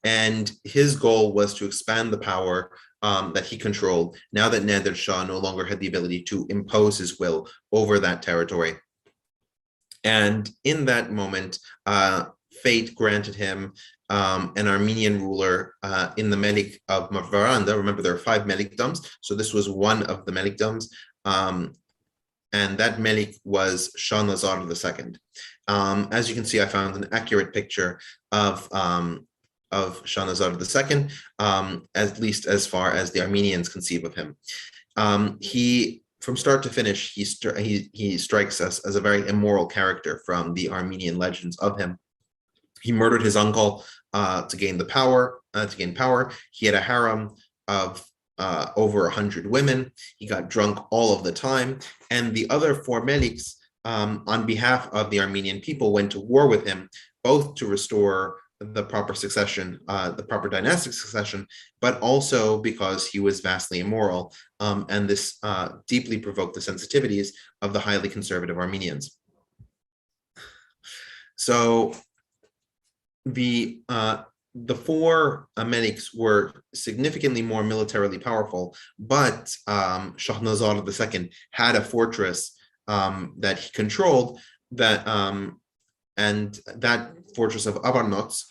And his goal was to expand the power that he controlled now that Nader Shah no longer had the ability to impose his will over that territory. And in that moment, fate granted him an Armenian ruler in the Melik of Varanda. Remember, there are 5 melikdoms, so this was one of the melikdoms. And that Melik was Shah Nazar II. As you can see, I found an accurate picture of Shah Nazar II, at least as far as the Armenians conceive of him. He, from start to finish, he strikes us as a very immoral character from the Armenian legends of him. He murdered his uncle to gain power. He had a harem of over 100 women. He got drunk all of the time. And the other 4 meliks, on behalf of the Armenian people, went to war with him, both to restore the proper succession, the proper dynastic succession, but also because he was vastly immoral. And this deeply provoked the sensitivities of the highly conservative Armenians. So the four Meliks were significantly more militarily powerful, but Shahnazar II had a fortress that he controlled, and that fortress of Avarnots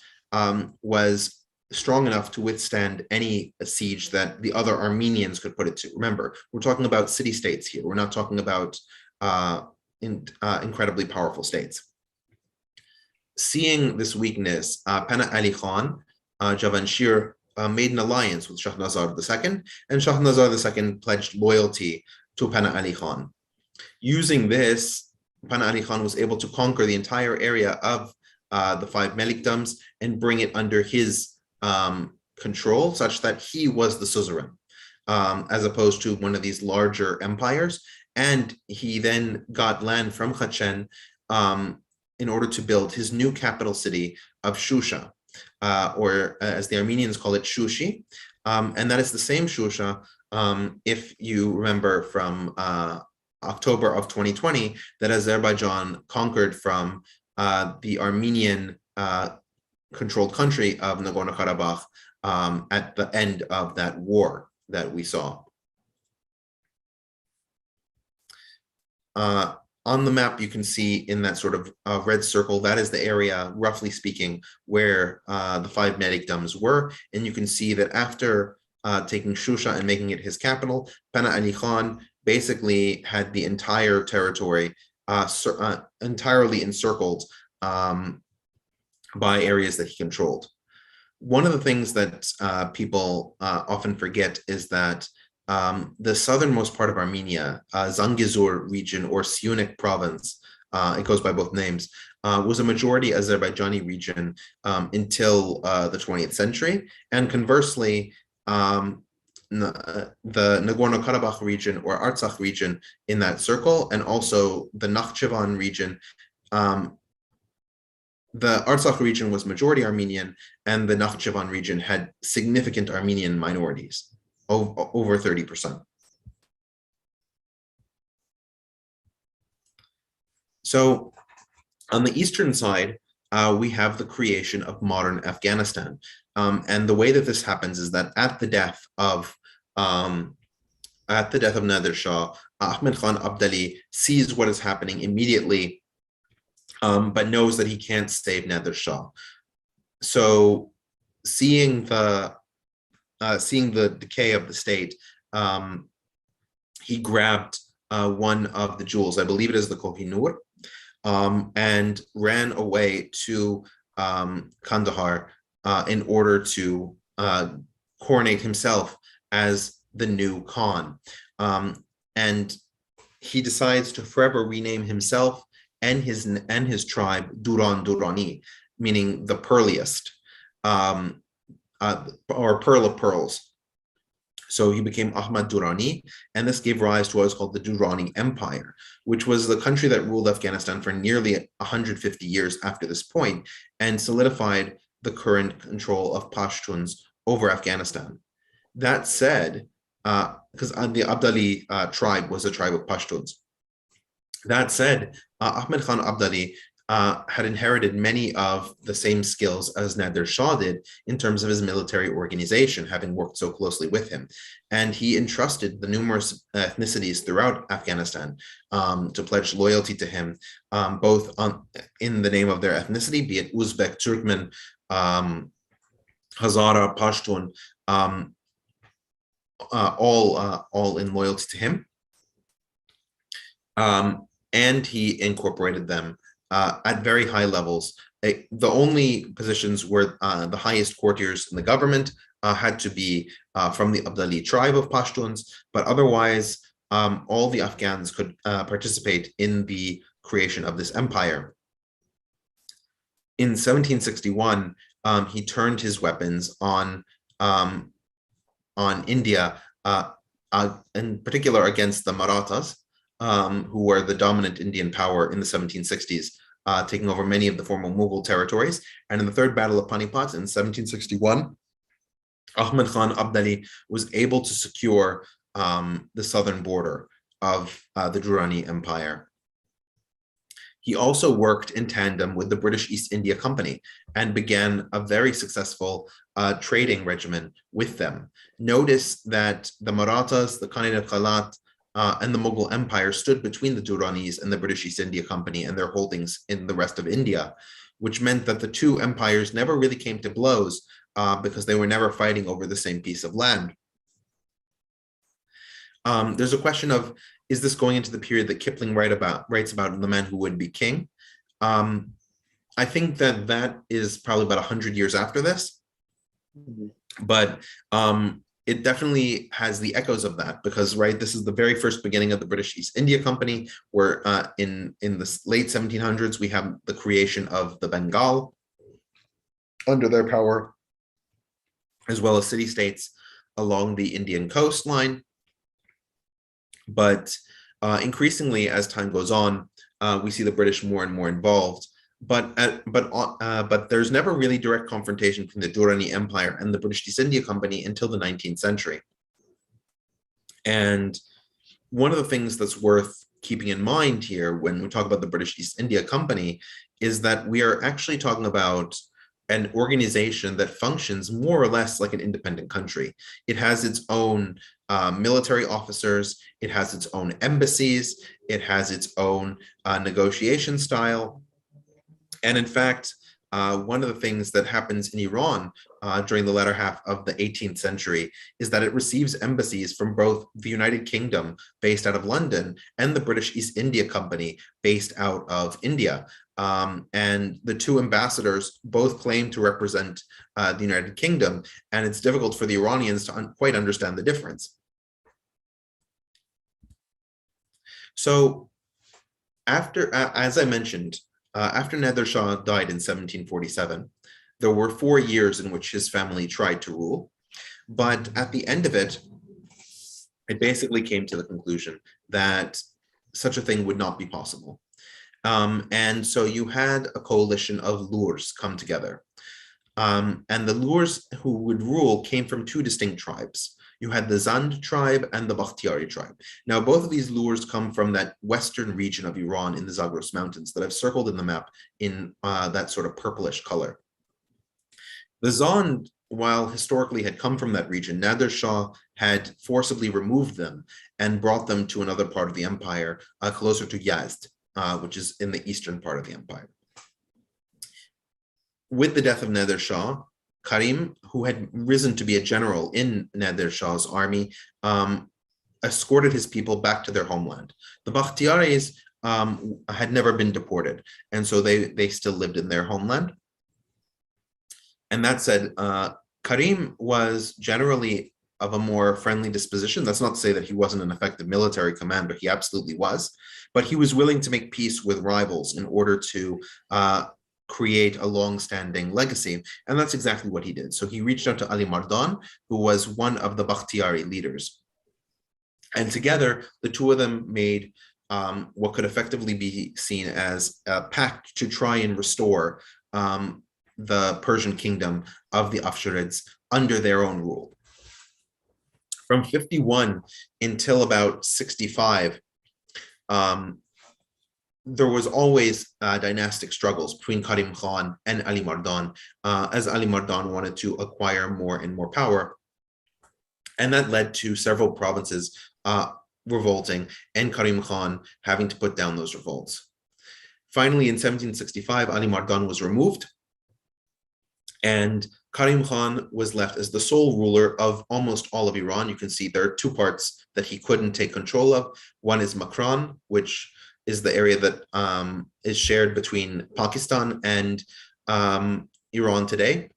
was strong enough to withstand any siege that the other Armenians could put it to. Remember, we're talking about city-states here. We're not talking about incredibly powerful states. Seeing this weakness, Pana Ali Khan, Javanshir, made an alliance with Shahnazar II, and Shahnazar II pledged loyalty to Pana Ali Khan. Using this, Pana Ali Khan was able to conquer the entire area of the five Melikdoms and bring it under his control, such that he was the suzerain, as opposed to one of these larger empires. And he then got land from Khachen in order to build his new capital city of Shusha, or as the Armenians call it, Shushi. And that is the same Shusha, if you remember from October of 2020, that Azerbaijan conquered from the Armenian controlled country of Nagorno-Karabakh at the end of that war that we saw. On the map, you can see in that sort of red circle, that is the area, roughly speaking, where the five Melikdoms were. And you can see that after taking Shusha and making it his capital, Pana Ali Khan basically had the entire territory entirely encircled by areas that he controlled. One of the things that people often forget is that the southernmost part of Armenia, Zangezur region or Syunik province, it goes by both names, was a majority Azerbaijani region until the 20th century. And conversely, the Nagorno-Karabakh region or Artsakh region in that circle, and also the Nakhchivan region, the Artsakh region was majority Armenian, and the Nakhchivan region had significant Armenian minorities, over 30%. So on the eastern side, we have the creation of modern Afghanistan. And the way that this happens is that at the death of Nader Shah, Ahmad Khan Abdali sees what is happening immediately, but knows that he can't save Nader Shah. So seeing the decay of the state, he grabbed one of the jewels, I believe it is the Kohinoor, and ran away to Kandahar in order to coronate himself as the new Khan. And he decides to forever rename himself and his tribe Durrani, meaning the pearliest, or pearl of pearls. So he became Ahmad Durrani, and this gave rise to what is called the Durrani Empire, which was the country that ruled Afghanistan for nearly 150 years after this point, and solidified the current control of Pashtuns over Afghanistan. That said, because the Abdali tribe was a tribe of Pashtuns. That said, Ahmad Khan Abdali had inherited many of the same skills as Nader Shah did in terms of his military organization, having worked so closely with him. And he entrusted the numerous ethnicities throughout Afghanistan to pledge loyalty to him, both in the name of their ethnicity, be it Uzbek, Turkmen, Hazara, Pashtun, all in loyalty to him. And he incorporated them at very high levels. The only positions where the highest courtiers in the government had to be from the Abdali tribe of Pashtuns, but otherwise all the Afghans could participate in the creation of this empire. In 1761, he turned his weapons on India, in particular against the Marathas, who were the dominant Indian power in the 1760s, taking over many of the former Mughal territories. And in the Third Battle of Panipat in 1761, Ahmad Khan Abdali was able to secure the southern border of the Durrani Empire. He also worked in tandem with the British East India Company and began a very successful trading regimen with them. Notice that the Marathas, the Khanate Khalat, and the Mughal Empire stood between the Durranis and the British East India Company and their holdings in the rest of India, which meant that the two empires never really came to blows because they were never fighting over the same piece of land. There's a question of, is this going into the period that Kipling writes about the man who would be king? I think that is probably about 100 years after this, but it definitely has the echoes of that because, right, this is the very first beginning of the British East India Company, where in the late 1700s, we have the creation of the Bengal under their power, as well as city-states along the Indian coastline. But increasingly, as time goes on, we see the British more and more involved. But there's never really direct confrontation between the Durrani Empire and the British East India Company until the 19th century. And one of the things that's worth keeping in mind here when we talk about the British East India Company is that we are actually talking about an organization that functions more or less like an independent country. It has its own military officers, it has its own embassies, it has its own negotiation style. And in fact, one of the things that happens in Iran during the latter half of the 18th century is that it receives embassies from both the United Kingdom, based out of London, and the British East India Company, based out of India. And the two ambassadors both claim to represent the United Kingdom, and it's difficult for the Iranians to quite understand the difference. So after, as I mentioned, after Nader Shah died in 1747, there were 4 years in which his family tried to rule, but at the end of it, it basically came to the conclusion that such a thing would not be possible. And so you had a coalition of Lurs come together. And the Lurs who would rule came from two distinct tribes. You had the Zand tribe and the Bakhtiyari tribe. Now, both of these Lurs come from that western region of Iran in the Zagros Mountains that I've circled in the map in that sort of purplish color. The Zand, while historically had come from that region, Nader Shah had forcibly removed them and brought them to another part of the empire, closer to Yazd, which is in the eastern part of the empire. With the death of Nader Shah, Karim, who had risen to be a general in Nader Shah's army, escorted his people back to their homeland. The Bakhtiaris had never been deported, and so they still lived in their homeland. And that said, Karim was generally of a more friendly disposition. That's not to say that he wasn't an effective military commander. He absolutely was. But he was willing to make peace with rivals in order to create a long-standing legacy. And that's exactly what he did. So he reached out to Ali Mardan, who was one of the Bakhtiari leaders. And together, the two of them made what could effectively be seen as a pact to try and restore the Persian kingdom of the Afsharids under their own rule. From 51 until about 65, there was always dynastic struggles between Karim Khan and Ali Mardan, as Ali Mardan wanted to acquire more and more power. And that led to several provinces revolting and Karim Khan having to put down those revolts. Finally, in 1765, Ali Mardan was removed, and Karim Khan was left as the sole ruler of almost all of Iran. You can see there are two parts that he couldn't take control of. One is Makran, which is the area that is shared between Pakistan and Iran today.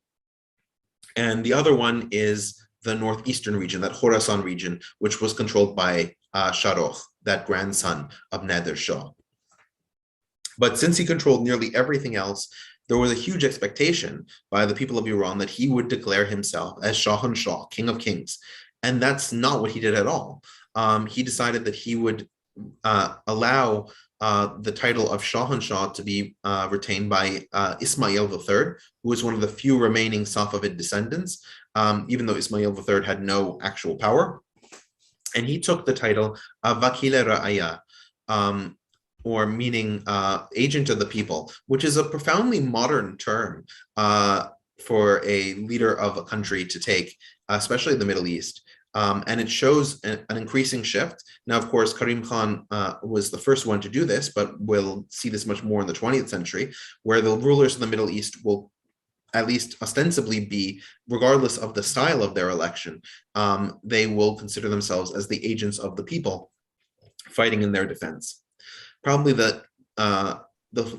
And the other one is the northeastern region, that Khorasan region, which was controlled by Shahrokh, that grandson of Nader Shah. But since he controlled nearly everything else, there was a huge expectation by the people of Iran that he would declare himself as Shah, King of Kings. And that's not what he did at all. He decided that he would allow the title of Shah to be retained by Ismail III, who was one of the few remaining Safavid descendants, even though Ismail III had no actual power. And he took the title of Vakil Ra'aya, or meaning agent of the people, which is a profoundly modern term for a leader of a country to take, especially the Middle East. And it shows an increasing shift. Now, of course, Karim Khan was the first one to do this, but we'll see this much more in the 20th century, where the rulers of the Middle East will at least ostensibly be, regardless of the style of their election, they will consider themselves as the agents of the people fighting in their defense. Probably the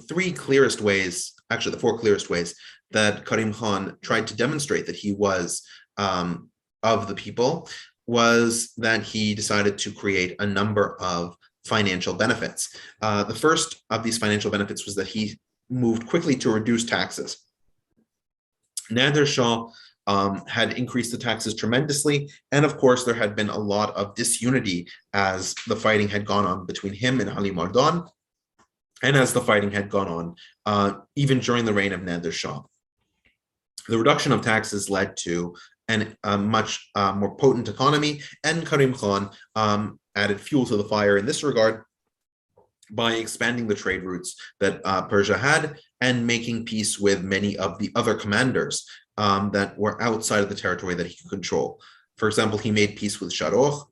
three clearest ways, actually the four clearest ways that Karim Khan tried to demonstrate that he was of the people was that he decided to create a number of financial benefits. The first of these financial benefits was that he moved quickly to reduce taxes. Nader Shah had increased the taxes tremendously, and of course there had been a lot of disunity as the fighting had gone on between him and Ali Mardan, and as the fighting had gone on even during the reign of Nader Shah. The reduction of taxes led to a much more potent economy, and Karim Khan added fuel to the fire in this regard by expanding the trade routes that Persia had and making peace with many of the other commanders that were outside of the territory that he could control. For example, he made peace with Shahrokh,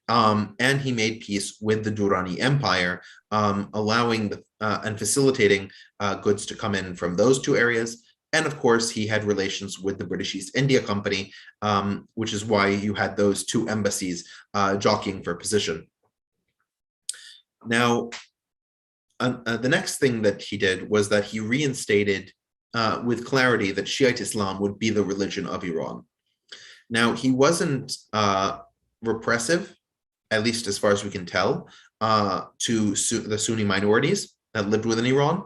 and he made peace with the Durrani Empire, allowing and facilitating goods to come in from those two areas. And of course, he had relations with the British East India Company, which is why you had those two embassies jockeying for position. Now, the next thing that he did was that he reinstated with clarity that Shiite Islam would be the religion of Iran. Now, he wasn't repressive, at least as far as we can tell, to the Sunni minorities that lived within Iran.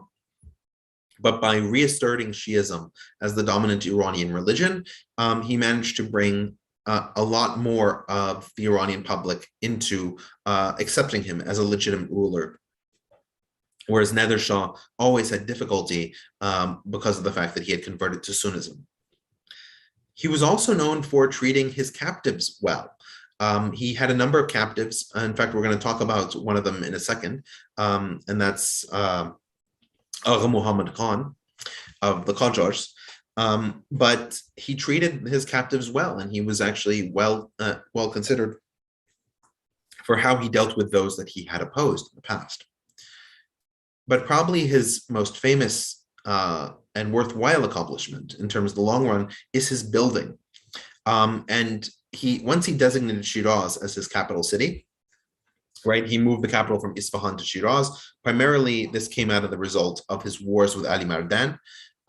But by reasserting Shiism as the dominant Iranian religion, he managed to bring a lot more of the Iranian public into accepting him as a legitimate ruler. Whereas Nader Shah always had difficulty because of the fact that he had converted to Sunnism. He was also known for treating his captives well. He had a number of captives. In fact, we're going to talk about one of them in a second, and that's Ağa Muhammad Khan of the Qajars. But he treated his captives well, and he was actually well considered for how he dealt with those that he had opposed in the past. But probably his most famous and worthwhile accomplishment in terms of the long run is his building. And once he designated Shiraz as his capital city, right, he moved the capital from Isfahan to Shiraz. Primarily, this came out of the result of his wars with Ali Mardan.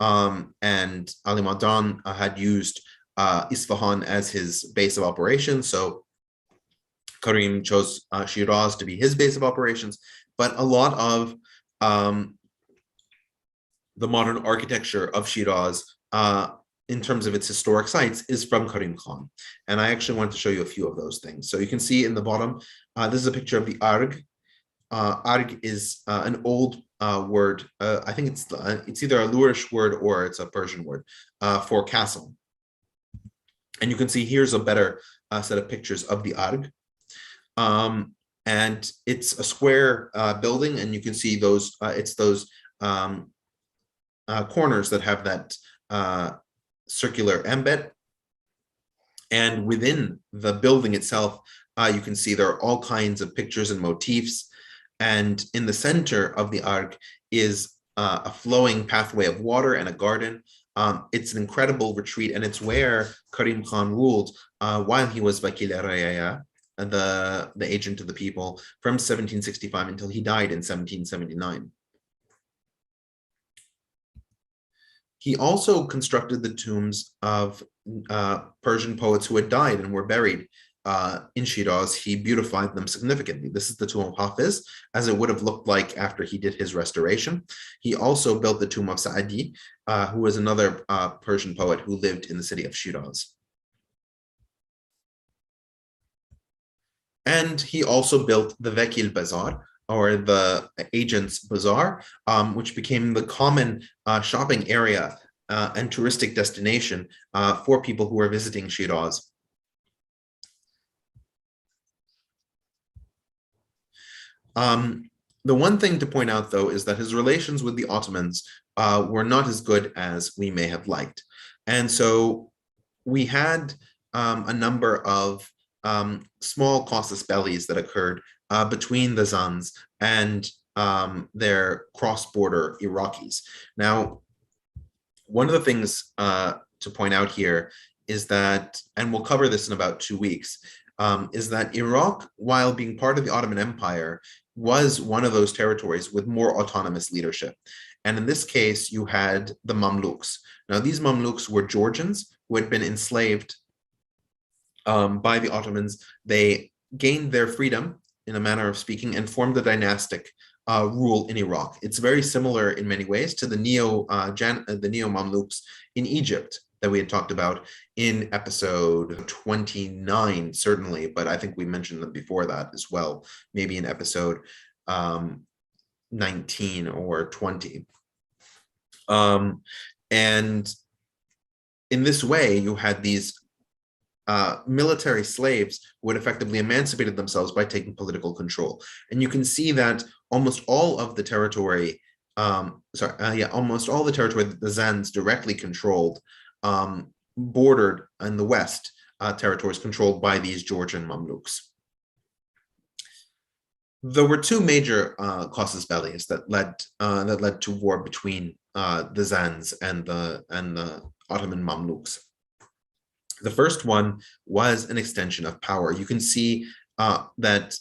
And Ali Mardan had used Isfahan as his base of operations. So Karim chose Shiraz to be his base of operations. But a lot of the modern architecture of Shiraz, in terms of its historic sites, is from Karim Khan. And I actually wanted to show you a few of those things. So you can see in the bottom, this is a picture of the Arg. Arg is an old word. I think it's either a Lurish word or it's a Persian word for castle. And you can see here's a better set of pictures of the Arg. And it's a square building, and you can see those, it's those corners that have that circular embed. And within the building itself, you can see there are all kinds of pictures and motifs. And in the center of the Arg is a flowing pathway of water and a garden. It's an incredible retreat, and it's where Karim Khan ruled while he was Vakil-e-Rayaya, the agent of the people, from 1765 until he died in 1779. He also constructed the tombs of Persian poets who had died and were buried in Shiraz. He beautified them significantly. This is the tomb of Hafiz, as it would have looked like after he did his restoration. He also built the tomb of Sa'adi, who was another Persian poet who lived in the city of Shiraz. And he also built the Vekil Bazaar, or the Agents Bazaar, which became the common shopping area and touristic destination for people who were visiting Shiraz. The one thing to point out, though, is that his relations with the Ottomans were not as good as we may have liked. And so we had a number of small casus bellis that occurred between the Zands and their cross-border Iraqis. Now, one of the things to point out here is that, and we'll cover this in about 2 weeks, is that Iraq, while being part of the Ottoman Empire, was one of those territories with more autonomous leadership. And in this case, you had the Mamluks. Now, these Mamluks were Georgians who had been enslaved by the Ottomans. They gained their freedom, in a manner of speaking, and formed a dynastic rule in Iraq. It's very similar in many ways to the Neo-Mamluks in Egypt that we had talked about in episode 29, certainly, but I think we mentioned them before that as well, maybe in episode 19 or 20. And in this way, you had these military slaves who had effectively emancipated themselves by taking political control. And you can see that almost all of the territory, almost all the territory that the Zands directly controlled bordered in the west territories controlled by these Georgian Mamluks. There were two major casus belli that led to war between the Zands and the Ottoman Mamluks. The first one was an extension of power. You can see that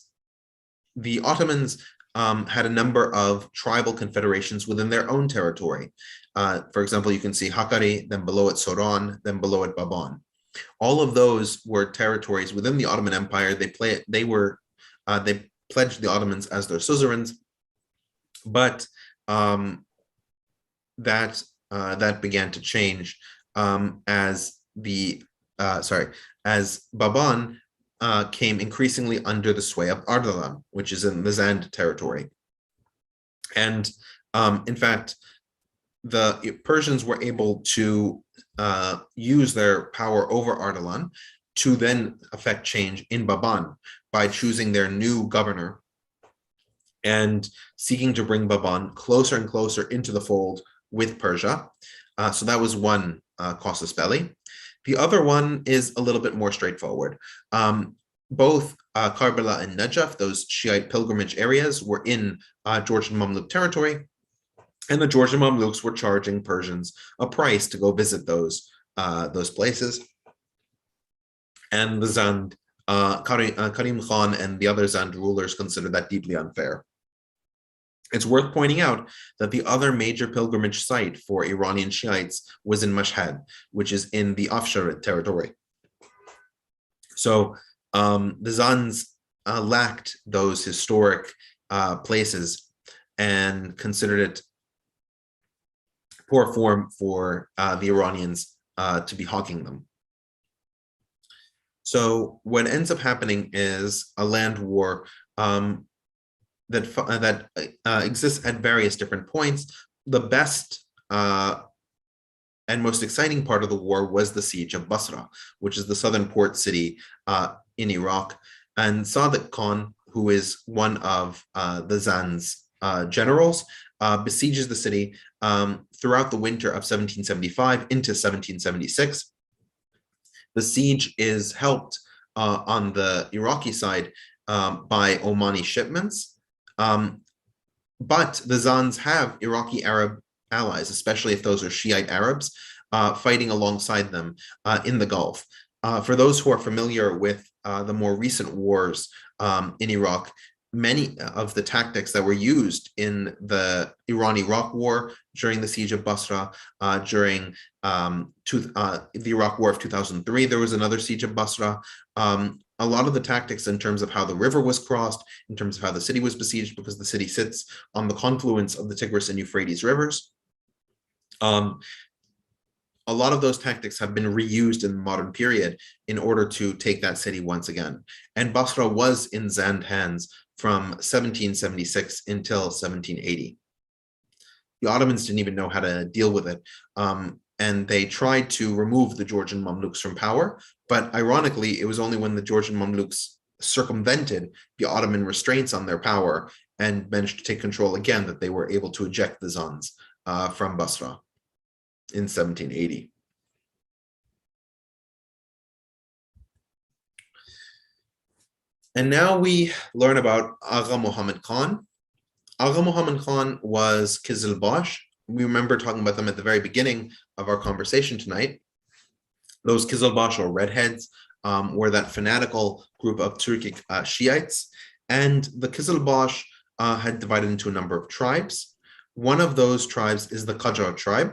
the Ottomans had a number of tribal confederations within their own territory. For example, you can see Hakkari, then below it Soran, then below it Baban. All of those were territories within the Ottoman Empire. They pledged the Ottomans as their suzerains, but that began to change as Baban came increasingly under the sway of Ardalan, which is in the Zand territory. And in fact, the Persians were able to use their power over Ardalan to then affect change in Baban by choosing their new governor and seeking to bring Baban closer and closer into the fold with Persia. So that was one casus belli. The other one is a little bit more straightforward. Both Karbala and Najaf, those Shiite pilgrimage areas, were in Georgian Mamluk territory, and the Georgian Mamluks were charging Persians a price to go visit those places. And the Zand, Karim Khan and the other Zand rulers considered that deeply unfair. It's worth pointing out that the other major pilgrimage site for Iranian Shiites was in Mashhad, which is in the Afsharid territory. So the Zands lacked those historic places and considered it poor form for the Iranians to be hawking them. So what ends up happening is a land war that exists at various different points. The best and most exciting part of the war was the siege of Basra, which is the southern port city in Iraq. And Sadiq Khan, who is one of the Zands generals, besieges the city throughout the winter of 1775 into 1776. The siege is helped on the Iraqi side by Omani shipments. But the Zands have Iraqi Arab allies, especially if those are Shiite Arabs, fighting alongside them in the Gulf. For those who are familiar with the more recent wars in Iraq, many of the tactics that were used in the Iran-Iraq War, during the siege of Basra, during the Iraq War of 2003, there was another siege of Basra. A lot of the tactics in terms of how the river was crossed, in terms of how the city was besieged, because the city sits on the confluence of the Tigris and Euphrates rivers. A lot of those tactics have been reused in the modern period in order to take that city once again. And Basra was in Zand hands from 1776 until 1780. The Ottomans didn't even know how to deal with it. And they tried to remove the Georgian Mamluks from power. But ironically, it was only when the Georgian Mamluks circumvented the Ottoman restraints on their power and managed to take control again, that they were able to eject the Zands from Basra in 1780. And now we learn about Ağa Muhammad Khan. Ağa Muhammad Khan was Qızılbaş. We remember talking about them at the very beginning of our conversation tonight. Those Qızılbaş, or redheads, were that fanatical group of Turkic Shiites. And the Qızılbaş had divided into a number of tribes. One of those tribes is the Qajar tribe.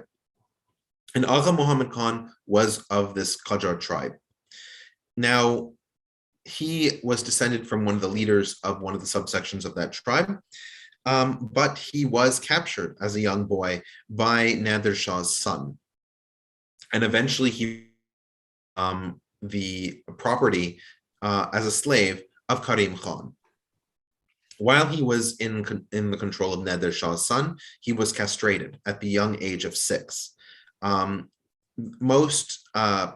And Ağa Muhammad Khan was of this Qajar tribe. Now, he was descended from one of the leaders of one of the subsections of that tribe, but he was captured as a young boy by Nader Shah's son. And eventually he the property as a slave of Karim Khan. While he was in the control of Nader Shah's son, he was castrated at the young age of 6. Most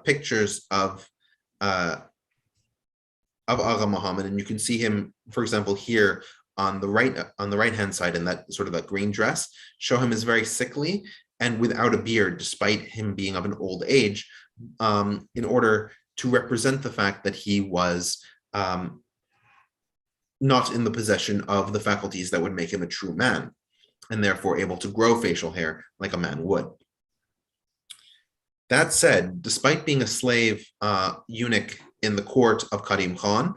pictures of Ağa Muhammad, and you can see him, for example, here on the right hand side in that sort of that green dress, show him as very sickly and without a beard, despite him being of an old age, in order to represent the fact that he was not in the possession of the faculties that would make him a true man, and therefore able to grow facial hair like a man would. That said, despite being a slave eunuch in the court of Karim Khan,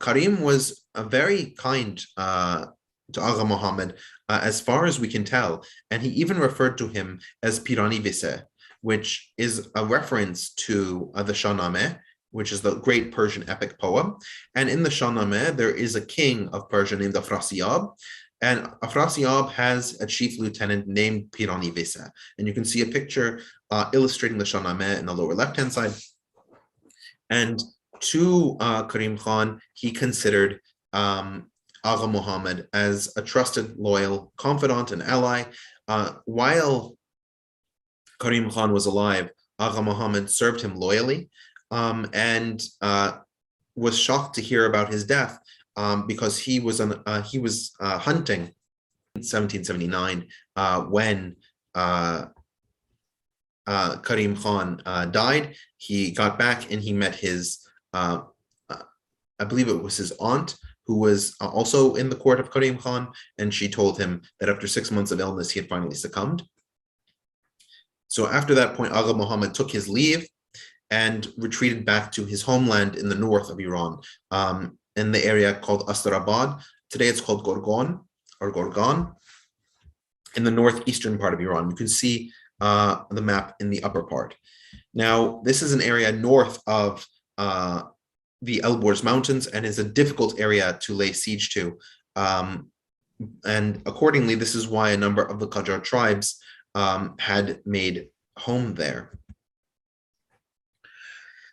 Karim was very kind to Ağa Muhammad, as far as we can tell, and he even referred to him as Pirani Vise, which is a reference to the Shahnameh, which is the great Persian epic poem. And in the Shahnameh, there is a king of Persia named Afrasiyab, and Afrasiyab has a chief lieutenant named Pirani Vise. And you can see a picture illustrating the Shahnameh in the lower left-hand side. And to Karim Khan, he considered Ağa Muhammad as a trusted, loyal confidant and ally. While Karim Khan was alive, Ağa Muhammad served him loyally, and was shocked to hear about his death, because he was hunting in 1779 when Karim Khan died. He got back and he met his, I believe it was his aunt, who was also in the court of Karim Khan, and she told him that after 6 months of illness, he had finally succumbed. So after that point, Ağa Muhammad took his leave and retreated back to his homeland in the north of Iran, in the area called Astarabad. Today it's called Gorgon, or Gorgan, in the northeastern part of Iran. You can see the map in the upper part. Now, this is an area north of the Elborz Mountains and is a difficult area to lay siege to. And accordingly, this is why a number of the Qajar tribes had made home there.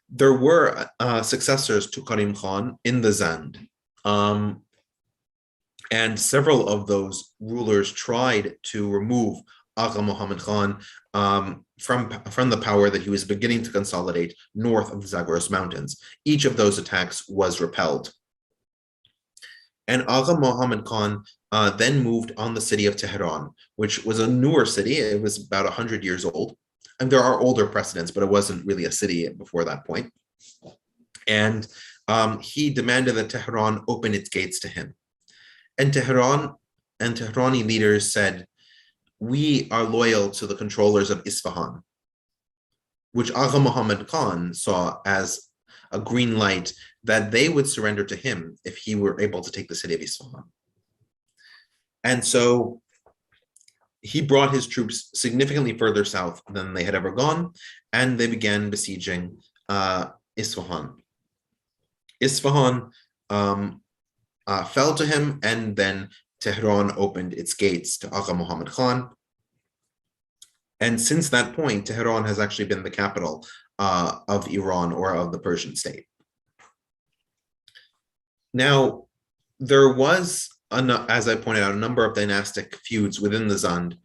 There were successors to Karim Khan in the Zand. And several of those rulers tried to remove Ağa Muhammad Khan from the power that he was beginning to consolidate north of the Zagros Mountains. Each of those attacks was repelled. And Ağa Muhammad Khan then moved on the city of Tehran, which was a newer city. It was about 100 years old. And there are older precedents, but it wasn't really a city before that point. And he demanded that Tehran open its gates to him. And Tehrani leaders said, "We are loyal to the controllers of Isfahan," which Ağa Muhammad Khan saw as a green light that they would surrender to him if he were able to take the city of Isfahan. And so he brought his troops significantly further south than they had ever gone, and they began besieging Isfahan. Isfahan fell to him, and then Tehran opened its gates to Ağa Muhammad Khan. And since that point, Tehran has actually been the capital of Iran, or of the Persian state. Now, there was, as I pointed out, a number of dynastic feuds within the Zand,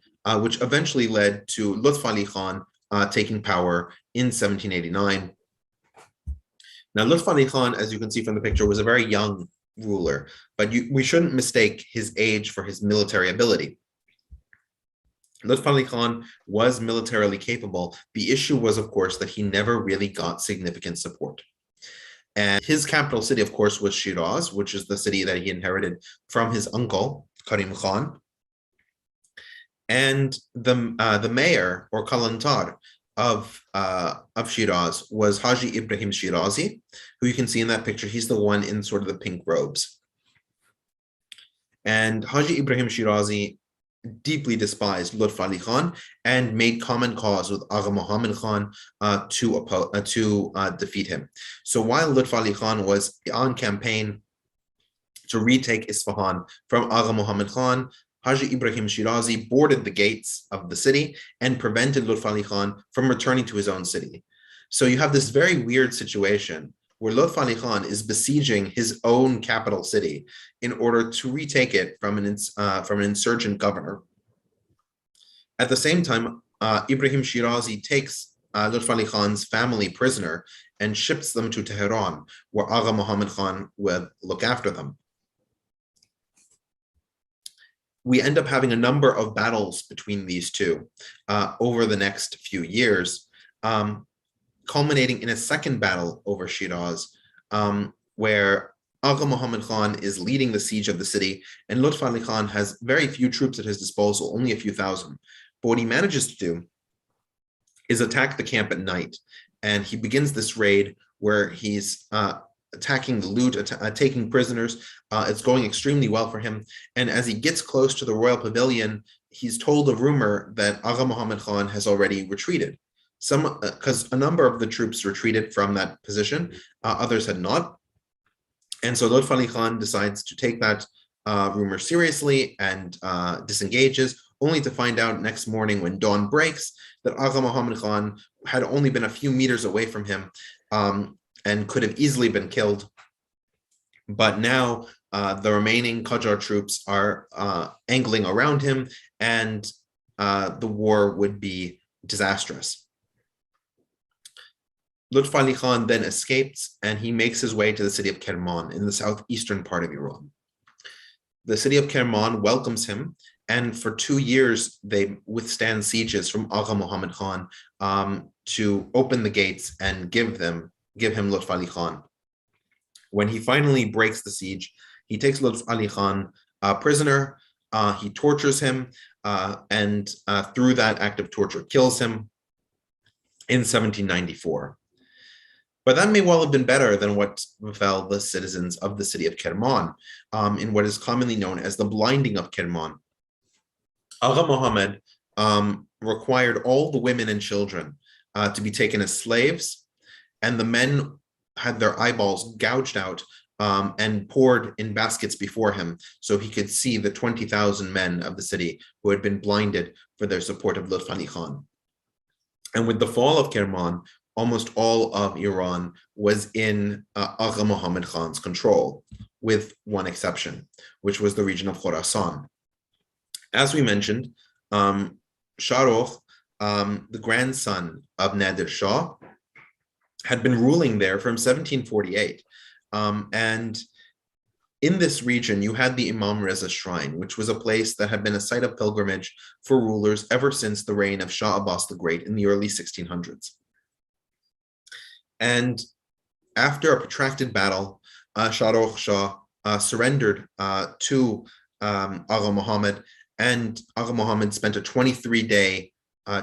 which eventually led to Lutf Ali Khan taking power in 1789. Now, Lutf Ali Khan, as you can see from the picture, was a very young ruler, but we shouldn't mistake his age for his military ability. Lutf Ali Khan was militarily capable. The issue was, of course, that he never really got significant support. And his capital city, of course, was Shiraz, which is the city that he inherited from his uncle, Karim Khan. And the mayor, or Kalantar, of Shiraz was Haji Ibrahim Shirazi, who you can see in that picture. He's the one in sort of the pink robes. And Haji Ibrahim Shirazi deeply despised Lutf Ali Khan and made common cause with Ağa Muhammad Khan to defeat him. So while Lutf Ali Khan was on campaign to retake Isfahan from Ağa Muhammad Khan, Haji Ibrahim Shirazi boarded the gates of the city and prevented Lutf Ali Khan from returning to his own city. So you have this very weird situation where Lutf Ali Khan is besieging his own capital city in order to retake it from an insurgent governor. At the same time, Ibrahim Shirazi takes Lutf Ali Khan's family prisoner and ships them to Tehran, where Ağa Muhammad Khan would look after them. We end up having a number of battles between these two over the next few years, culminating in a second battle over Shiraz, where Ağa Muhammad Khan is leading the siege of the city, and Lutf Ali Khan has very few troops at his disposal, only a few thousand. But what he manages to do is attack the camp at night, and he begins this raid where he's attacking the loot, taking prisoners. It's going extremely well for him. And as he gets close to the royal pavilion, he's told a rumor that Ağa Muhammad Khan has already retreated. Because a number of the troops retreated from that position, others had not. And so Lutf Ali Khan decides to take that rumor seriously and disengages, only to find out next morning when dawn breaks that Ağa Muhammad Khan had only been a few meters away from him and could have easily been killed. But now the remaining Qajar troops are angling around him, and the war would be disastrous. Lutf Ali Khan then escapes, and he makes his way to the city of Kerman in the southeastern part of Iran. The city of Kerman welcomes him, and for 2 years they withstand sieges from Ağa Muhammad Khan to open the gates and give him Lutf Ali Khan. When he finally breaks the siege, he takes Lutf Ali Khan prisoner, he tortures him, and through that act of torture kills him in 1794. But that may well have been better than what befell the citizens of the city of Kerman in what is commonly known as the blinding of Kerman. Ağa Muhammad required all the women and children to be taken as slaves, and the men had their eyeballs gouged out and poured in baskets before him so he could see the 20,000 men of the city who had been blinded for their support of Lutf Ali Khan. And with the fall of Kerman, almost all of Iran was in Ağa Muhammad Khan's control, with one exception, which was the region of Khorasan. As we mentioned, Shahrokh, the grandson of Nader Shah, had been ruling there from 1748. And in this region, you had the Imam Reza Shrine, which was a place that had been a site of pilgrimage for rulers ever since the reign of Shah Abbas the Great in the early 1600s. And after a protracted battle, Shahrokh Shah surrendered to Ağa Muhammad, and Ağa Muhammad spent a 23-day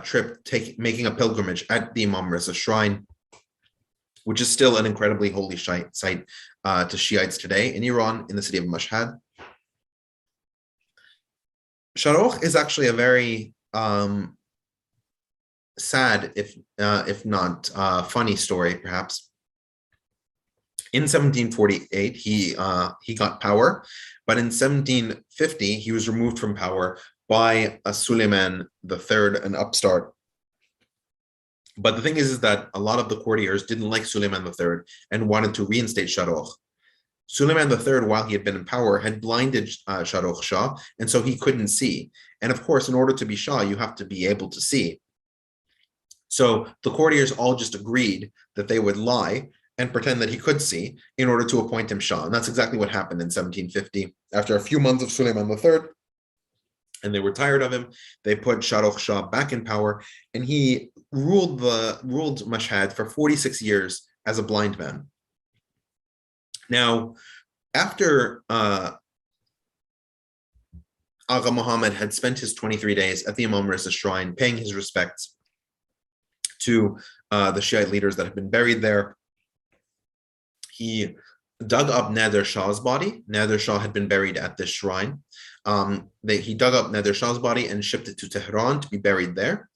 trip making a pilgrimage at the Imam Reza Shrine, which is still an incredibly holy site to Shiites today in Iran, in the city of Mashhad. Shahrokh is actually a very sad, if not funny story, perhaps. In 1748, he got power, but in 1750, he was removed from power by Suleiman III, an upstart. But the thing is that a lot of the courtiers didn't like Suleiman III and wanted to reinstate Shahrokh. Suleiman III, while he had been in power, had blinded Shahrokh Shah, and so he couldn't see. And of course, in order to be Shah, you have to be able to see. So the courtiers all just agreed that they would lie and pretend that he could see in order to appoint him Shah. And that's exactly what happened in 1750. After a few months of Suleiman III, and they were tired of him, they put Shahrokh Shah back in power, and he ruled Mashhad for 46 years as a blind man. Now, after Ağa Muhammad had spent his 23 days at the Imam Reza shrine, paying his respects to the Shiite leaders that had been buried there, he dug up Nader Shah's body. Nader Shah had been buried at this shrine. He dug up Nader Shah's body and shipped it to Tehran to be buried there.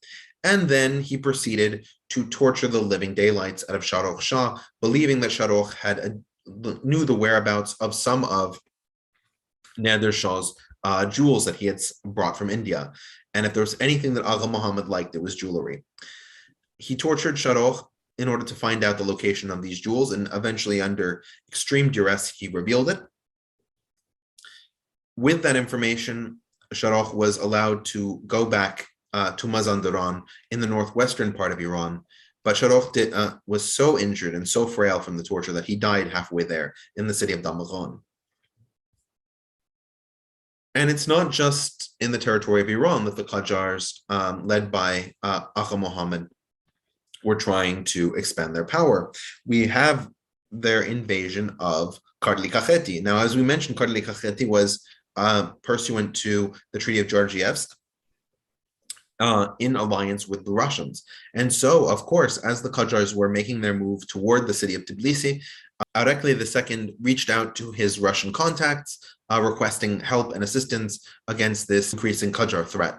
And then he proceeded to torture the living daylights out of Shahrokh Shah, believing that Shahrokh knew the whereabouts of some of Nader Shah's jewels that he had brought from India. And if there was anything that Ağa Muhammad liked, it was jewelry. He tortured Shahrokh in order to find out the location of these jewels, and eventually, under extreme duress, he revealed it. With that information, Shahrokh was allowed to go back to Mazandaran in the northwestern part of Iran, but Shahrokh was so injured and so frail from the torture that he died halfway there in the city of Damaghan. And it's not just in the territory of Iran that the Qajars, led by Ağa Muhammad, were trying to expand their power. We have their invasion of Kartli Kakheti. Now, as we mentioned, Kartli Kakheti was pursuant to the Treaty of Georgievsk, in alliance with the Russians. And so, of course, as the Qajars were making their move toward the city of Tbilisi, Arekli II reached out to his Russian contacts, requesting help and assistance against this increasing Qajar threat.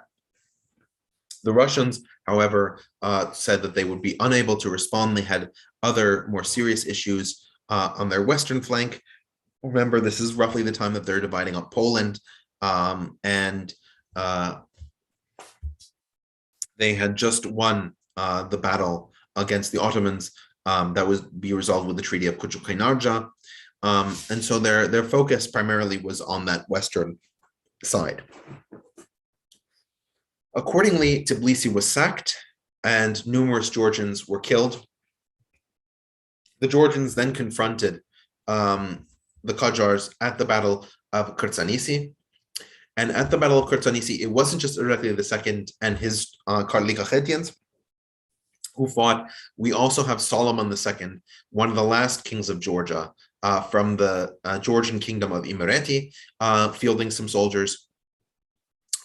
The Russians, however, said that they would be unable to respond. They had other more serious issues on their western flank. Remember, this is roughly the time that they're dividing up Poland, and they had just won the battle against the Ottomans that would be resolved with the Treaty of Kuchuk-Kainarja. And so their focus primarily was on that western side. Accordingly, Tbilisi was sacked and numerous Georgians were killed. The Georgians then confronted the Qajars at the Battle of Krtsanisi. And at the Battle of Krtsanisi, it wasn't just Arekli II and his Kartli Kakhetians who fought. We also have Solomon II, one of the last kings of Georgia, from the Georgian kingdom of Imereti, fielding some soldiers.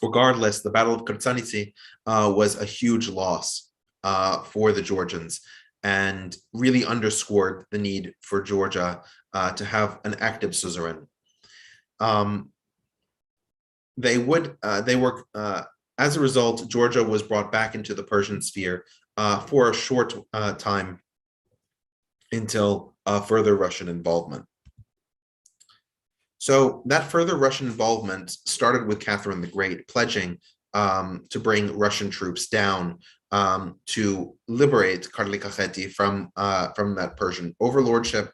Regardless, the Battle of Krtsanisi was a huge loss for the Georgians and really underscored the need for Georgia to have an active suzerain. As a result, Georgia was brought back into the Persian sphere for a short time until further Russian involvement. So that further Russian involvement started with Catherine the Great pledging to bring Russian troops down to liberate Kartli Kakheti from that Persian overlordship.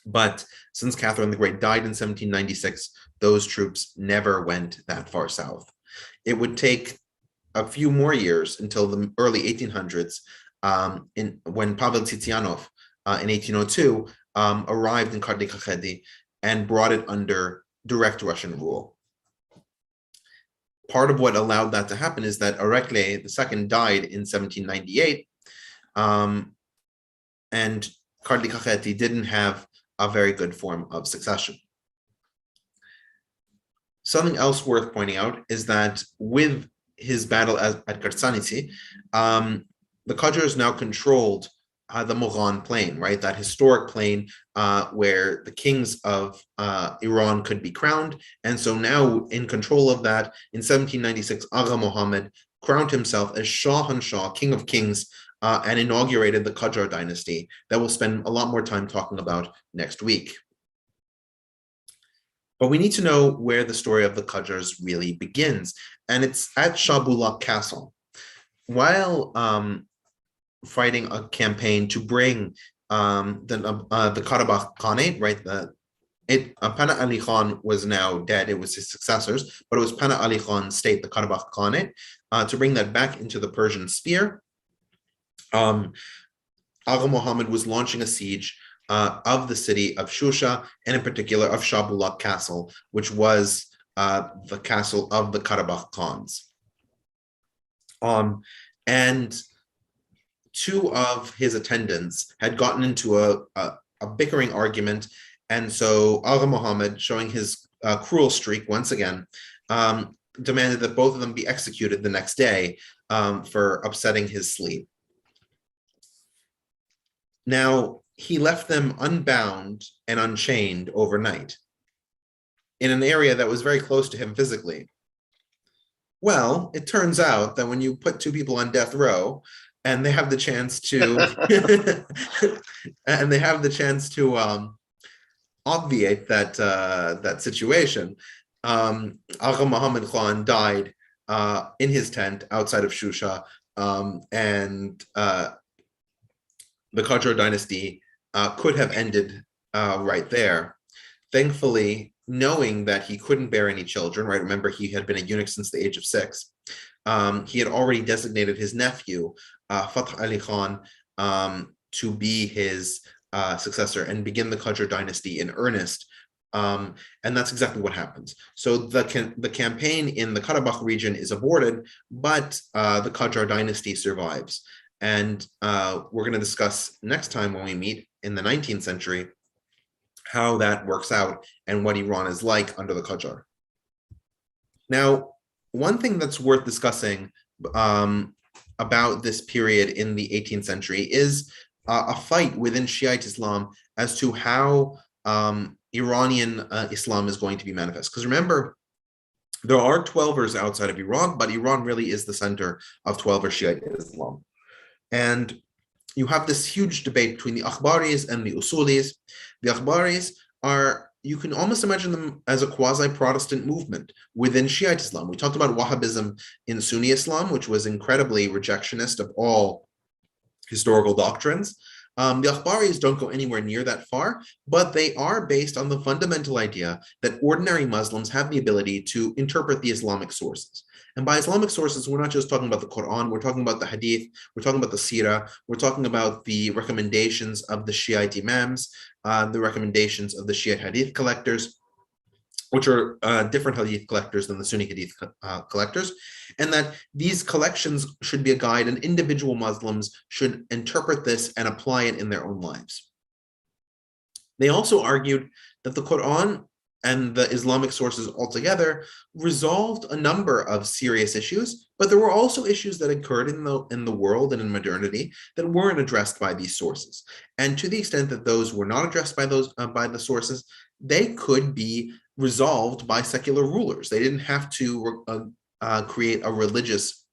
But since Catherine the Great died in 1796, those troops never went that far south. It would take a few more years until the early 1800s, when Pavel Tsitsianov in 1802 arrived in Kartli Kakheti and brought it under direct Russian rule. Part of what allowed that to happen is that Arekli II died in 1798, and Kartli Kakheti didn't have a very good form of succession. Something else worth pointing out is that with his battle at Krtsanisi, the Qajars now controlled the Moghon plain, right? That historic plain where the kings of Iran could be crowned. And so now in control of that, in 1796, Ağa Muhammad crowned himself as Shah, King of Kings, and inaugurated the Qajar dynasty that we'll spend a lot more time talking about next week. But we need to know where the story of the Qajars really begins. And it's at Shah Bulaq Castle. While fighting a campaign to bring the Karabakh Khanate, right? Pana Ali Khan was now dead. It was his successors, but it was Pana Ali Khan's state, the Karabakh Khanate, to bring that back into the Persian sphere. Ağa Muhammad was launching a siege of the city of Shusha, and in particular of Shah Bulak Castle, which was the castle of the Karabakh Khans. And two of his attendants had gotten into a bickering argument, and so Ağa Muhammad, showing his cruel streak once again, demanded that both of them be executed the next day for upsetting his sleep. Now, he left them unbound and unchained overnight in an area that was very close to him physically. Well, it turns out that when you put two people on death row and they have the chance to obviate that situation, Ağa Muhammad Khan died in his tent outside of Shusha, and the Qajar dynasty could have ended right there. Thankfully, knowing that he couldn't bear any children, right? Remember, he had been a eunuch since the age of 6. He had already designated his nephew, Fath Ali Khan, to be his successor and begin the Qajar dynasty in earnest. And that's exactly what happens. So the campaign in the Karabakh region is aborted, but the Qajar dynasty survives. And we're going to discuss next time when we meet in the 19th century how that works out and what Iran is like under the Qajar. Now, one thing that's worth discussing about this period in the 18th century is a fight within Shiite Islam as to how Iranian Islam is going to be manifest. Because remember, there are Twelvers outside of Iran, but Iran really is the center of Twelver Shiite Islam. And you have this huge debate between the Akhbaris and the Usulis. The Akhbaris are, you can almost imagine them as a quasi-Protestant movement within Shiite Islam. We talked about Wahhabism in Sunni Islam, which was incredibly rejectionist of all historical doctrines. The Akhbaris don't go anywhere near that far, but they are based on the fundamental idea that ordinary Muslims have the ability to interpret the Islamic sources. And by Islamic sources, we're not just talking about the Quran, we're talking about the Hadith, we're talking about the Sirah, we're talking about the recommendations of the Shiite Imams, the recommendations of the Shiite Hadith collectors, which are different Hadith collectors than the Sunni Hadith collectors, and that these collections should be a guide and individual Muslims should interpret this and apply it in their own lives. They also argued that the Quran and the Islamic sources altogether resolved a number of serious issues, but there were also issues that occurred in the world and in modernity that weren't addressed by these sources. And to the extent that those were not addressed by the sources, they could be resolved by secular rulers. They didn't have to create a religious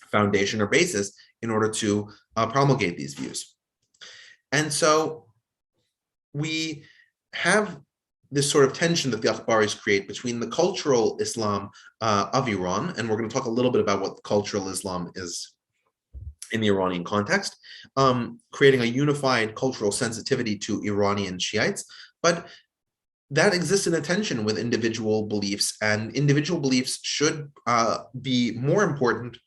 foundation or basis in order to promulgate these views. And so we have this sort of tension that the Akhbaris create between the cultural Islam of Iran, and we're going to talk a little bit about what cultural Islam is in the Iranian context, creating a unified cultural sensitivity to Iranian Shiites, but that exists in a tension with individual beliefs, and individual beliefs should be more important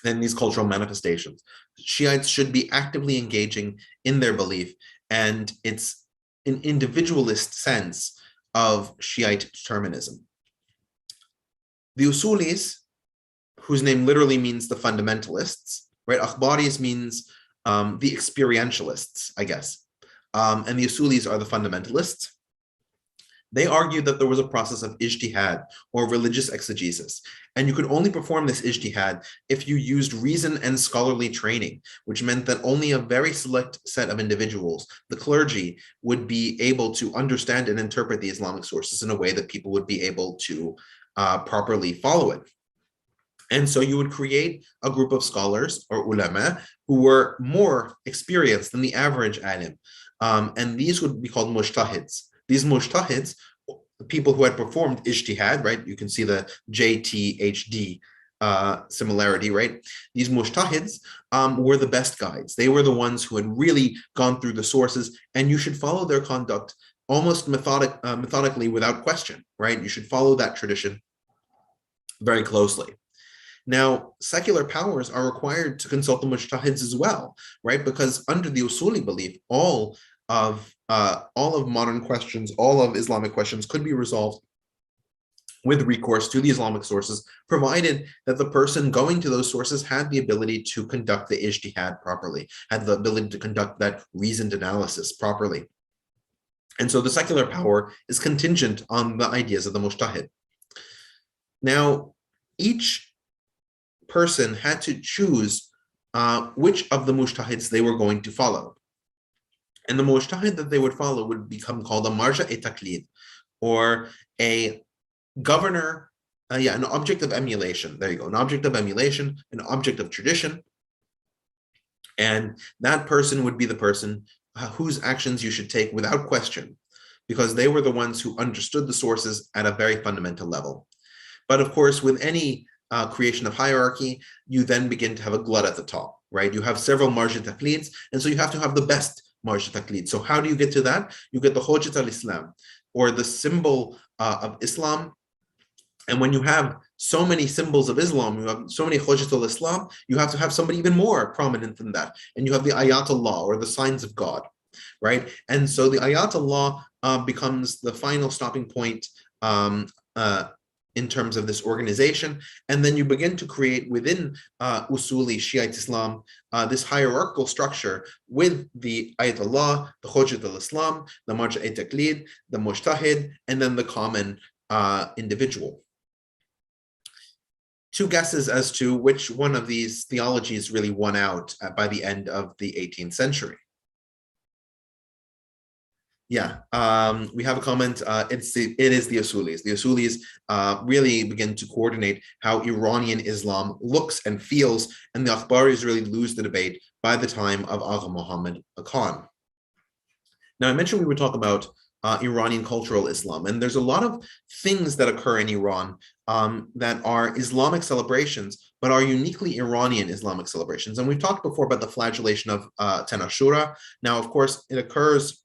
than these cultural manifestations. Shiites should be actively engaging in their belief, and it's an individualist sense of Shiite determinism. The Usulis, whose name literally means the fundamentalists, right? Akhbaris means the experientialists, I guess. And the Usulis are the fundamentalists. They argued that there was a process of ijtihad, or religious exegesis, and you could only perform this ijtihad if you used reason and scholarly training, which meant that only a very select set of individuals, the clergy, would be able to understand and interpret the Islamic sources in a way that people would be able to properly follow it. And so you would create a group of scholars, or ulama, who were more experienced than the average alim, and these would be called mujtahids. These mujtahids, people who had performed ijtihad, right? You can see the JTHD similarity, right? These mujtahids were the best guides. They were the ones who had really gone through the sources, and you should follow their conduct almost methodically without question, right? You should follow that tradition very closely. Now, secular powers are required to consult the mujtahids as well, right? Because under the Usuli belief, all of modern questions, all of Islamic questions could be resolved with recourse to the Islamic sources, provided that the person going to those sources had the ability to conduct the ijtihad properly, had the ability to conduct that reasoned analysis properly. And so the secular power is contingent on the ideas of the mujtahid. Now, each person had to choose which of the mujtahids they were going to follow. And the mujtahid that they would follow would become called a marja-e-taqlid, or a governor, an object of emulation. There you go, an object of emulation, an object of tradition. And that person would be the person whose actions you should take without question, because they were the ones who understood the sources at a very fundamental level. But of course, with any creation of hierarchy, you then begin to have a glut at the top, right? You have several marja taqlids, and so you have to have the best marja taqlid. So how do you get to that? You get the Hojat al-Islam, or the symbol of Islam. And when you have so many symbols of Islam, you have so many Hujjat al-Islam, you have to have somebody even more prominent than that. And you have the Ayatollah, or the signs of God, right? And so the Ayatollah becomes the final stopping point in terms of this organization. And then you begin to create within Usuli Shiite Islam this hierarchical structure with the Ayatollah, the Hujjat al-Islam, the Marja-e-Taqlid, the Mujtahid, and then the common individual. Two guesses as to which one of these theologies really won out by the end of the 18th century. Yeah, we have a comment. It is the Usulis. The Usulis really begin to coordinate how Iranian Islam looks and feels, and the Akhbaris really lose the debate by the time of Ağa Muhammad Khan. Now, I mentioned we would talk about Iranian cultural Islam, and there's a lot of things that occur in Iran that are Islamic celebrations, but are uniquely Iranian Islamic celebrations. And we've talked before about the flagellation of 10 Ashura. Now, of course, it occurs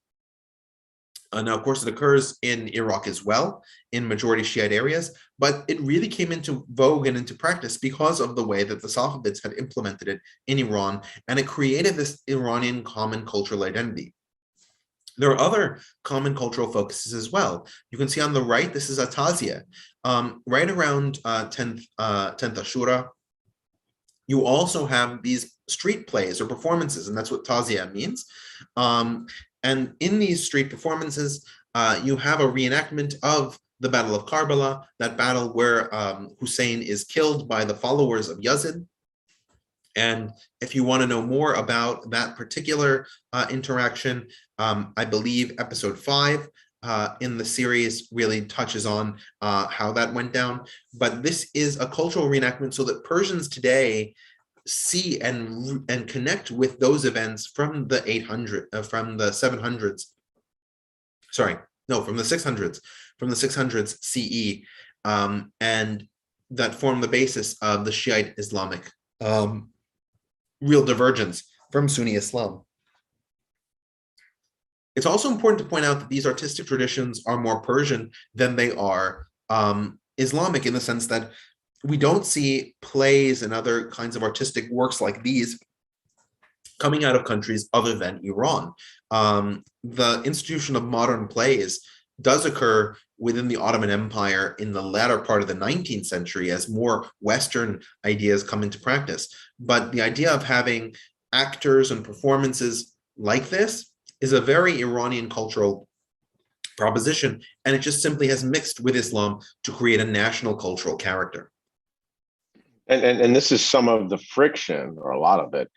in Iraq as well, in majority Shiite areas, but it really came into vogue and into practice because of the way that the Safavids had implemented it in Iran, and it created this Iranian common cultural identity. There are other common cultural focuses as well. You can see on the right, this is a tazia. Right around 10th Ashura, you also have these street plays or performances, and that's what tazia means. And in these street performances, you have a reenactment of the Battle of Karbala, that battle where Hussein is killed by the followers of Yazid. And if you want to know more about that particular interaction, I believe episode 5 in the series really touches on how that went down. But this is a cultural reenactment so that Persians today see and connect with those events from the 600s, from the 600s CE, and that form the basis of the Shiite Islamic real divergence from Sunni Islam. It's also important to point out that these artistic traditions are more Persian than they are Islamic, in the sense that we don't see plays and other kinds of artistic works like these coming out of countries other than Iran. The institution of modern plays does occur within the Ottoman Empire in the latter part of the 19th century as more Western ideas come into practice. But the idea of having actors and performances like this is a very Iranian cultural proposition, and it just simply has mixed with Islam to create a national cultural character. And this is some of the friction, or a lot of it,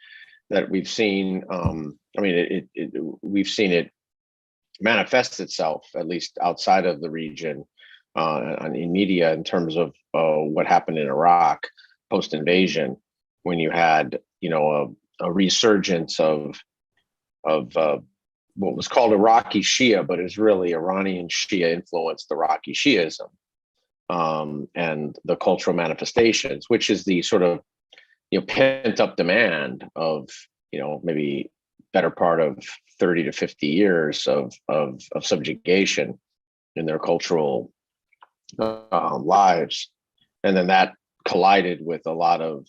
that we've seen. We've seen it manifest itself, at least outside of the region, in media, in terms of what happened in Iraq post-invasion, when you had, a resurgence of what was called Iraqi Shia, but is really Iranian Shia influenced Iraqi Shiism. And the cultural manifestations, which is the sort of pent up demand of maybe better part of 30 to 50 years of subjugation in their cultural lives, and then that collided with a lot of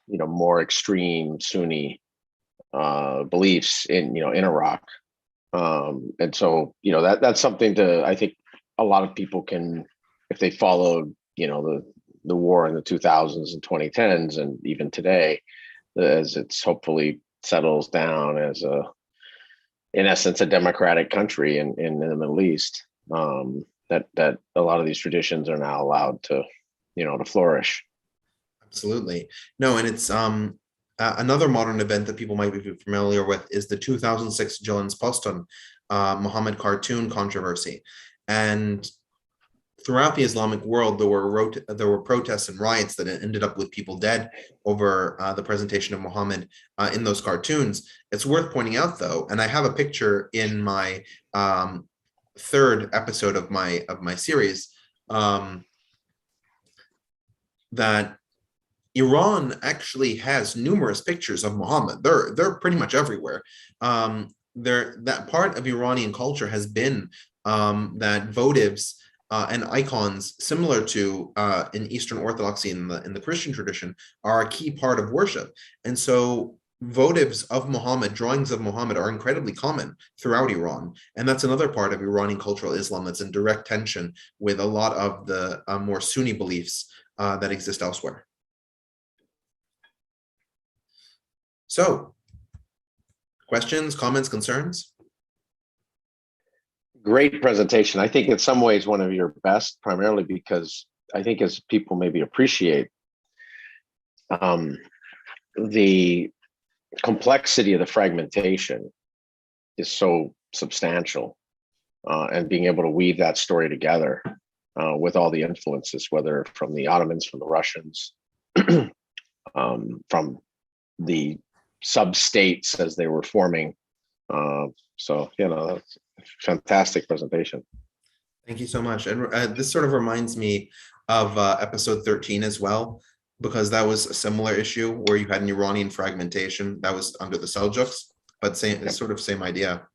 more extreme Sunni beliefs in Iraq, and so that's something to, I think, a lot of people can, if they followed the war in the 2000s and 2010s, and even today, as it's hopefully settles down as in essence, a democratic country in the Middle East, that a lot of these traditions are now allowed to to flourish. Absolutely. No, and it's another modern event that people might be familiar with is the 2006 Jyllands-Posten Muhammad cartoon controversy. And throughout the Islamic world, there were protests and riots that ended up with people dead over the presentation of Muhammad in those cartoons. It's worth pointing out, though, and I have a picture in my third episode of my series, that Iran actually has numerous pictures of Muhammad. They're pretty much everywhere. That part of Iranian culture has been that votives and icons, similar to in Eastern Orthodoxy in the Christian tradition, are a key part of worship. And so votives of Muhammad, drawings of Muhammad, are incredibly common throughout Iran. And that's another part of Iranian cultural Islam that's in direct tension with a lot of the more Sunni beliefs that exist elsewhere. So, questions, comments, concerns? Great presentation. I think in some ways one of your best, primarily because I think as people maybe appreciate the complexity of the fragmentation is so substantial, and being able to weave that story together with all the influences, whether from the Ottomans, from the Russians, from the sub-states as they were forming. So, that's a fantastic presentation. Thank you so much. And this sort of reminds me of episode 13 as well, because that was a similar issue where you had an Iranian fragmentation that was under the Seljuks, but same idea.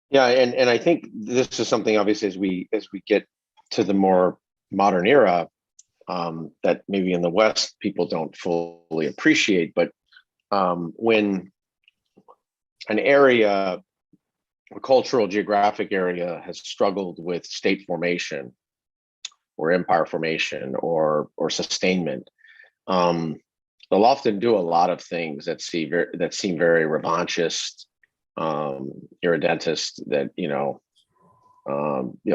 Yeah, and I think this is something, obviously, as we get to the more modern era, that maybe in the West people don't fully appreciate, but when an area, a cultural geographic area, has struggled with state formation or empire formation or sustainment, they'll often do a lot of things that seem very revanchist, irredentist, that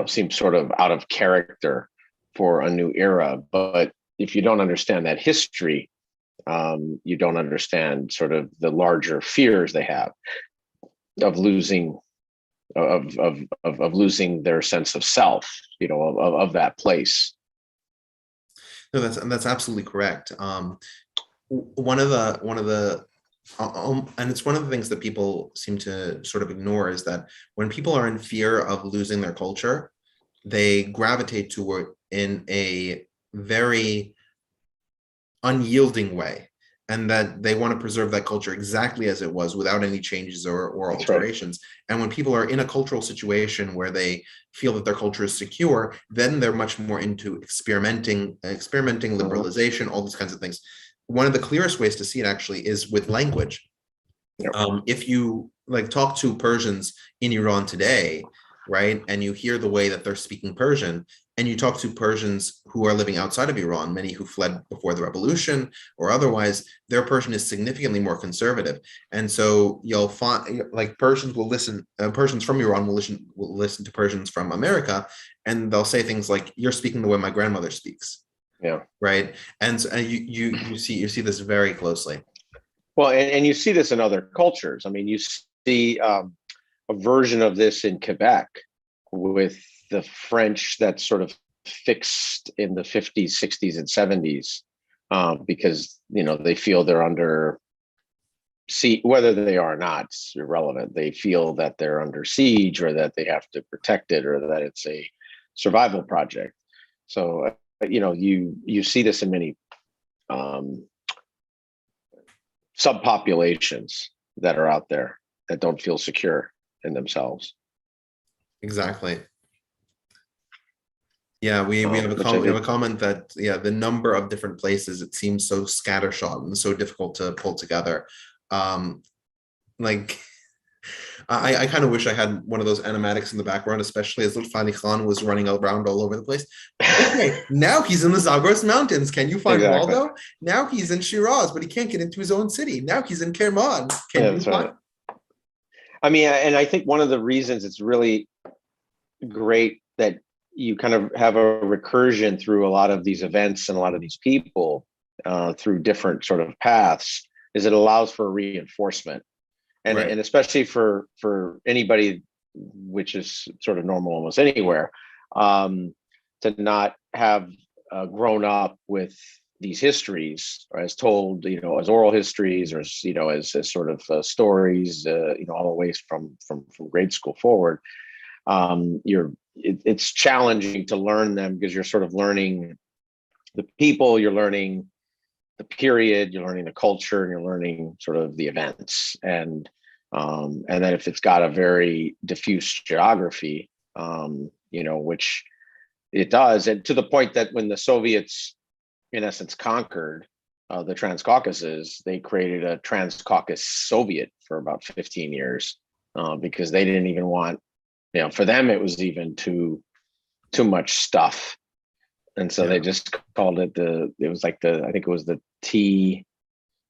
seem sort of out of character for a new era. But if you don't understand that history, you don't understand sort of the larger fears they have of losing losing their sense of self, of that place. No, that's absolutely correct. One of the and it's one of the things that people seem to sort of ignore, is that when people are in fear of losing their culture, they gravitate toward in a very unyielding way, and that they want to preserve that culture exactly as it was without any changes or alterations. Right. And when people are in a cultural situation where they feel that their culture is secure, then they're much more into experimenting, liberalization, all these kinds of things. One of the clearest ways to see it actually is with language. Yep. If you talk to Persians in Iran today, right, and you hear the way that they're speaking Persian, and you talk to Persians who are living outside of Iran, many who fled before the revolution or otherwise, their Persian is significantly more conservative. And so you'll find Persians from Iran will listen to Persians from America, and they'll say things like, "You're speaking the way my grandmother speaks." Yeah. Right. And so you see this very closely. Well, and you see this in other cultures. I mean, you see a version of this in Quebec with the French that's sort of fixed in the 50s, 60s, and 70s, because they feel they're under siege. Whether they are or not, it's irrelevant. They feel that they're under siege, or that they have to protect it, or that it's a survival project. So you see this in many subpopulations that are out there that don't feel secure in themselves. Exactly. Yeah, we have a which I we have a think, comment that the number of different places, it seems so scattershot and so difficult to pull together. Um, like I kind of wish I had one of those animatics in the background, especially as Lutfani Khan was running around all over the place. Okay, now he's in the Zagros Mountains. Can you find exactly. Waldo? Now he's in Shiraz, but he can't get into his own city. Now he's in Kerman. Can Yeah, you that's find? right. I mean, and I think one of the reasons it's really great that you kind of have a recursion through a lot of these events and a lot of these people through different sort of paths is it allows for reinforcement. And, Right. and especially for anybody, which is sort of normal almost anywhere, to not have grown up with these histories, or as told, as oral histories, or as sort of stories, all the way from grade school forward. It's challenging to learn them because you're sort of learning the people, you're learning the period, you're learning the culture, and you're learning sort of the events. And then if it's got a very diffuse geography, which it does, and to the point that when the Soviets, in essence, conquered the Transcaucasus, they created a Transcaucasus Soviet for about 15 years because they didn't even want, for them, it was even too much stuff. And so they just called it I think it was the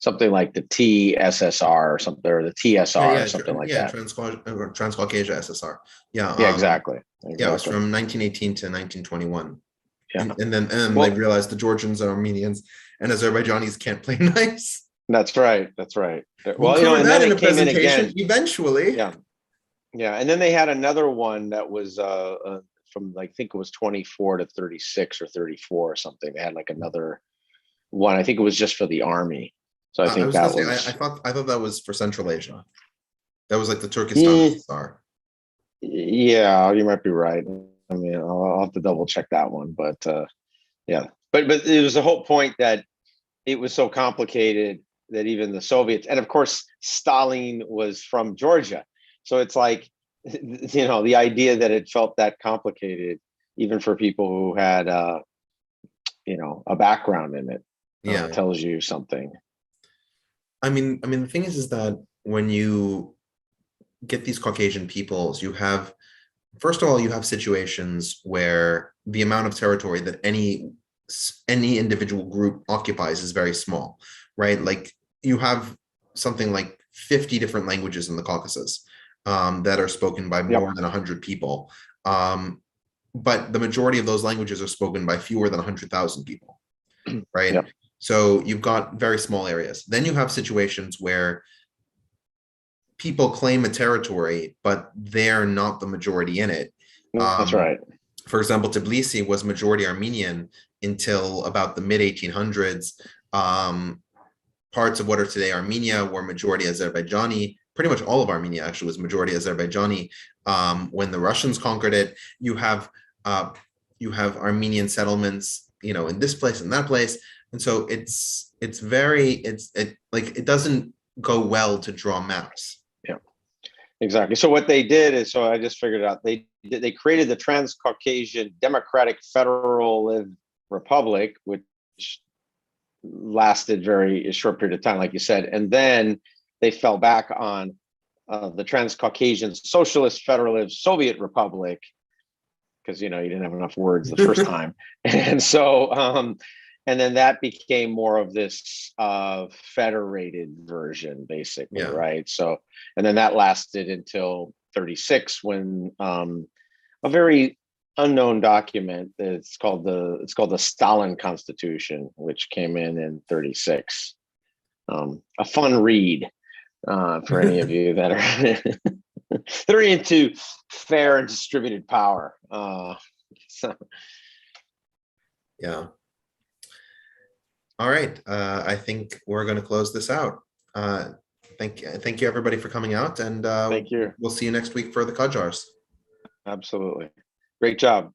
something like the TSSR or something, or the TSR or something like that. Transcaucasia SSR. Yeah, exactly. Yeah, it was from 1918 to 1921. Yeah. And then they realized the Georgians and Armenians and Azerbaijanis can't play nice. That's right. Well, and then it came in again eventually. Yeah. And then they had another one that was from, I think it was 24 to 36 or 34 or something. They had like another one. I think it was just for the army. So I think I thought that was for Central Asia. That was like the Turkestan SSR. Yeah, you might be right. I mean, I'll have to double check that one, but yeah. But it was the whole point that it was so complicated that even the Soviets, and of course Stalin was from Georgia, so it's like, the idea that it felt that complicated, even for people who had a background in it, tells you something. I mean, the thing is that when you get these Caucasian peoples, you have, first of all, you have situations where the amount of territory that any individual group occupies is very small, right? Like you have something like 50 different languages in the Caucasus that are spoken by more than 100 people. But the majority of those languages are spoken by fewer than 100,000 people, right? Yep. So you've got very small areas. Then you have situations where people claim a territory, but they're not the majority in it. That's right. For example, Tbilisi was majority Armenian until about the mid 1800s. Parts of what are today Armenia were majority Azerbaijani. Pretty much all of Armenia actually was majority Azerbaijani. When the Russians conquered it, you have Armenian settlements, in this place and that place. And so it doesn't go well to draw maps. Yeah, exactly. So what they did is, so I just figured out, they created the Transcaucasian Democratic Federal Republic, which lasted a short period of time, like you said, and then they fell back on the Transcaucasian Socialist Federalist Soviet Republic because you didn't have enough words the first time, and so and then that became more of this federated version, basically, right? So, and then that lasted until 36, when a very unknown document, it's called the Stalin Constitution, which came in 36. A fun read for any of you that are into fair and distributed power. Yeah. All right. I think we're going to close this out. Thank you everybody for coming out, and thank you. We'll see you next week for the Qajars. Absolutely. Great job.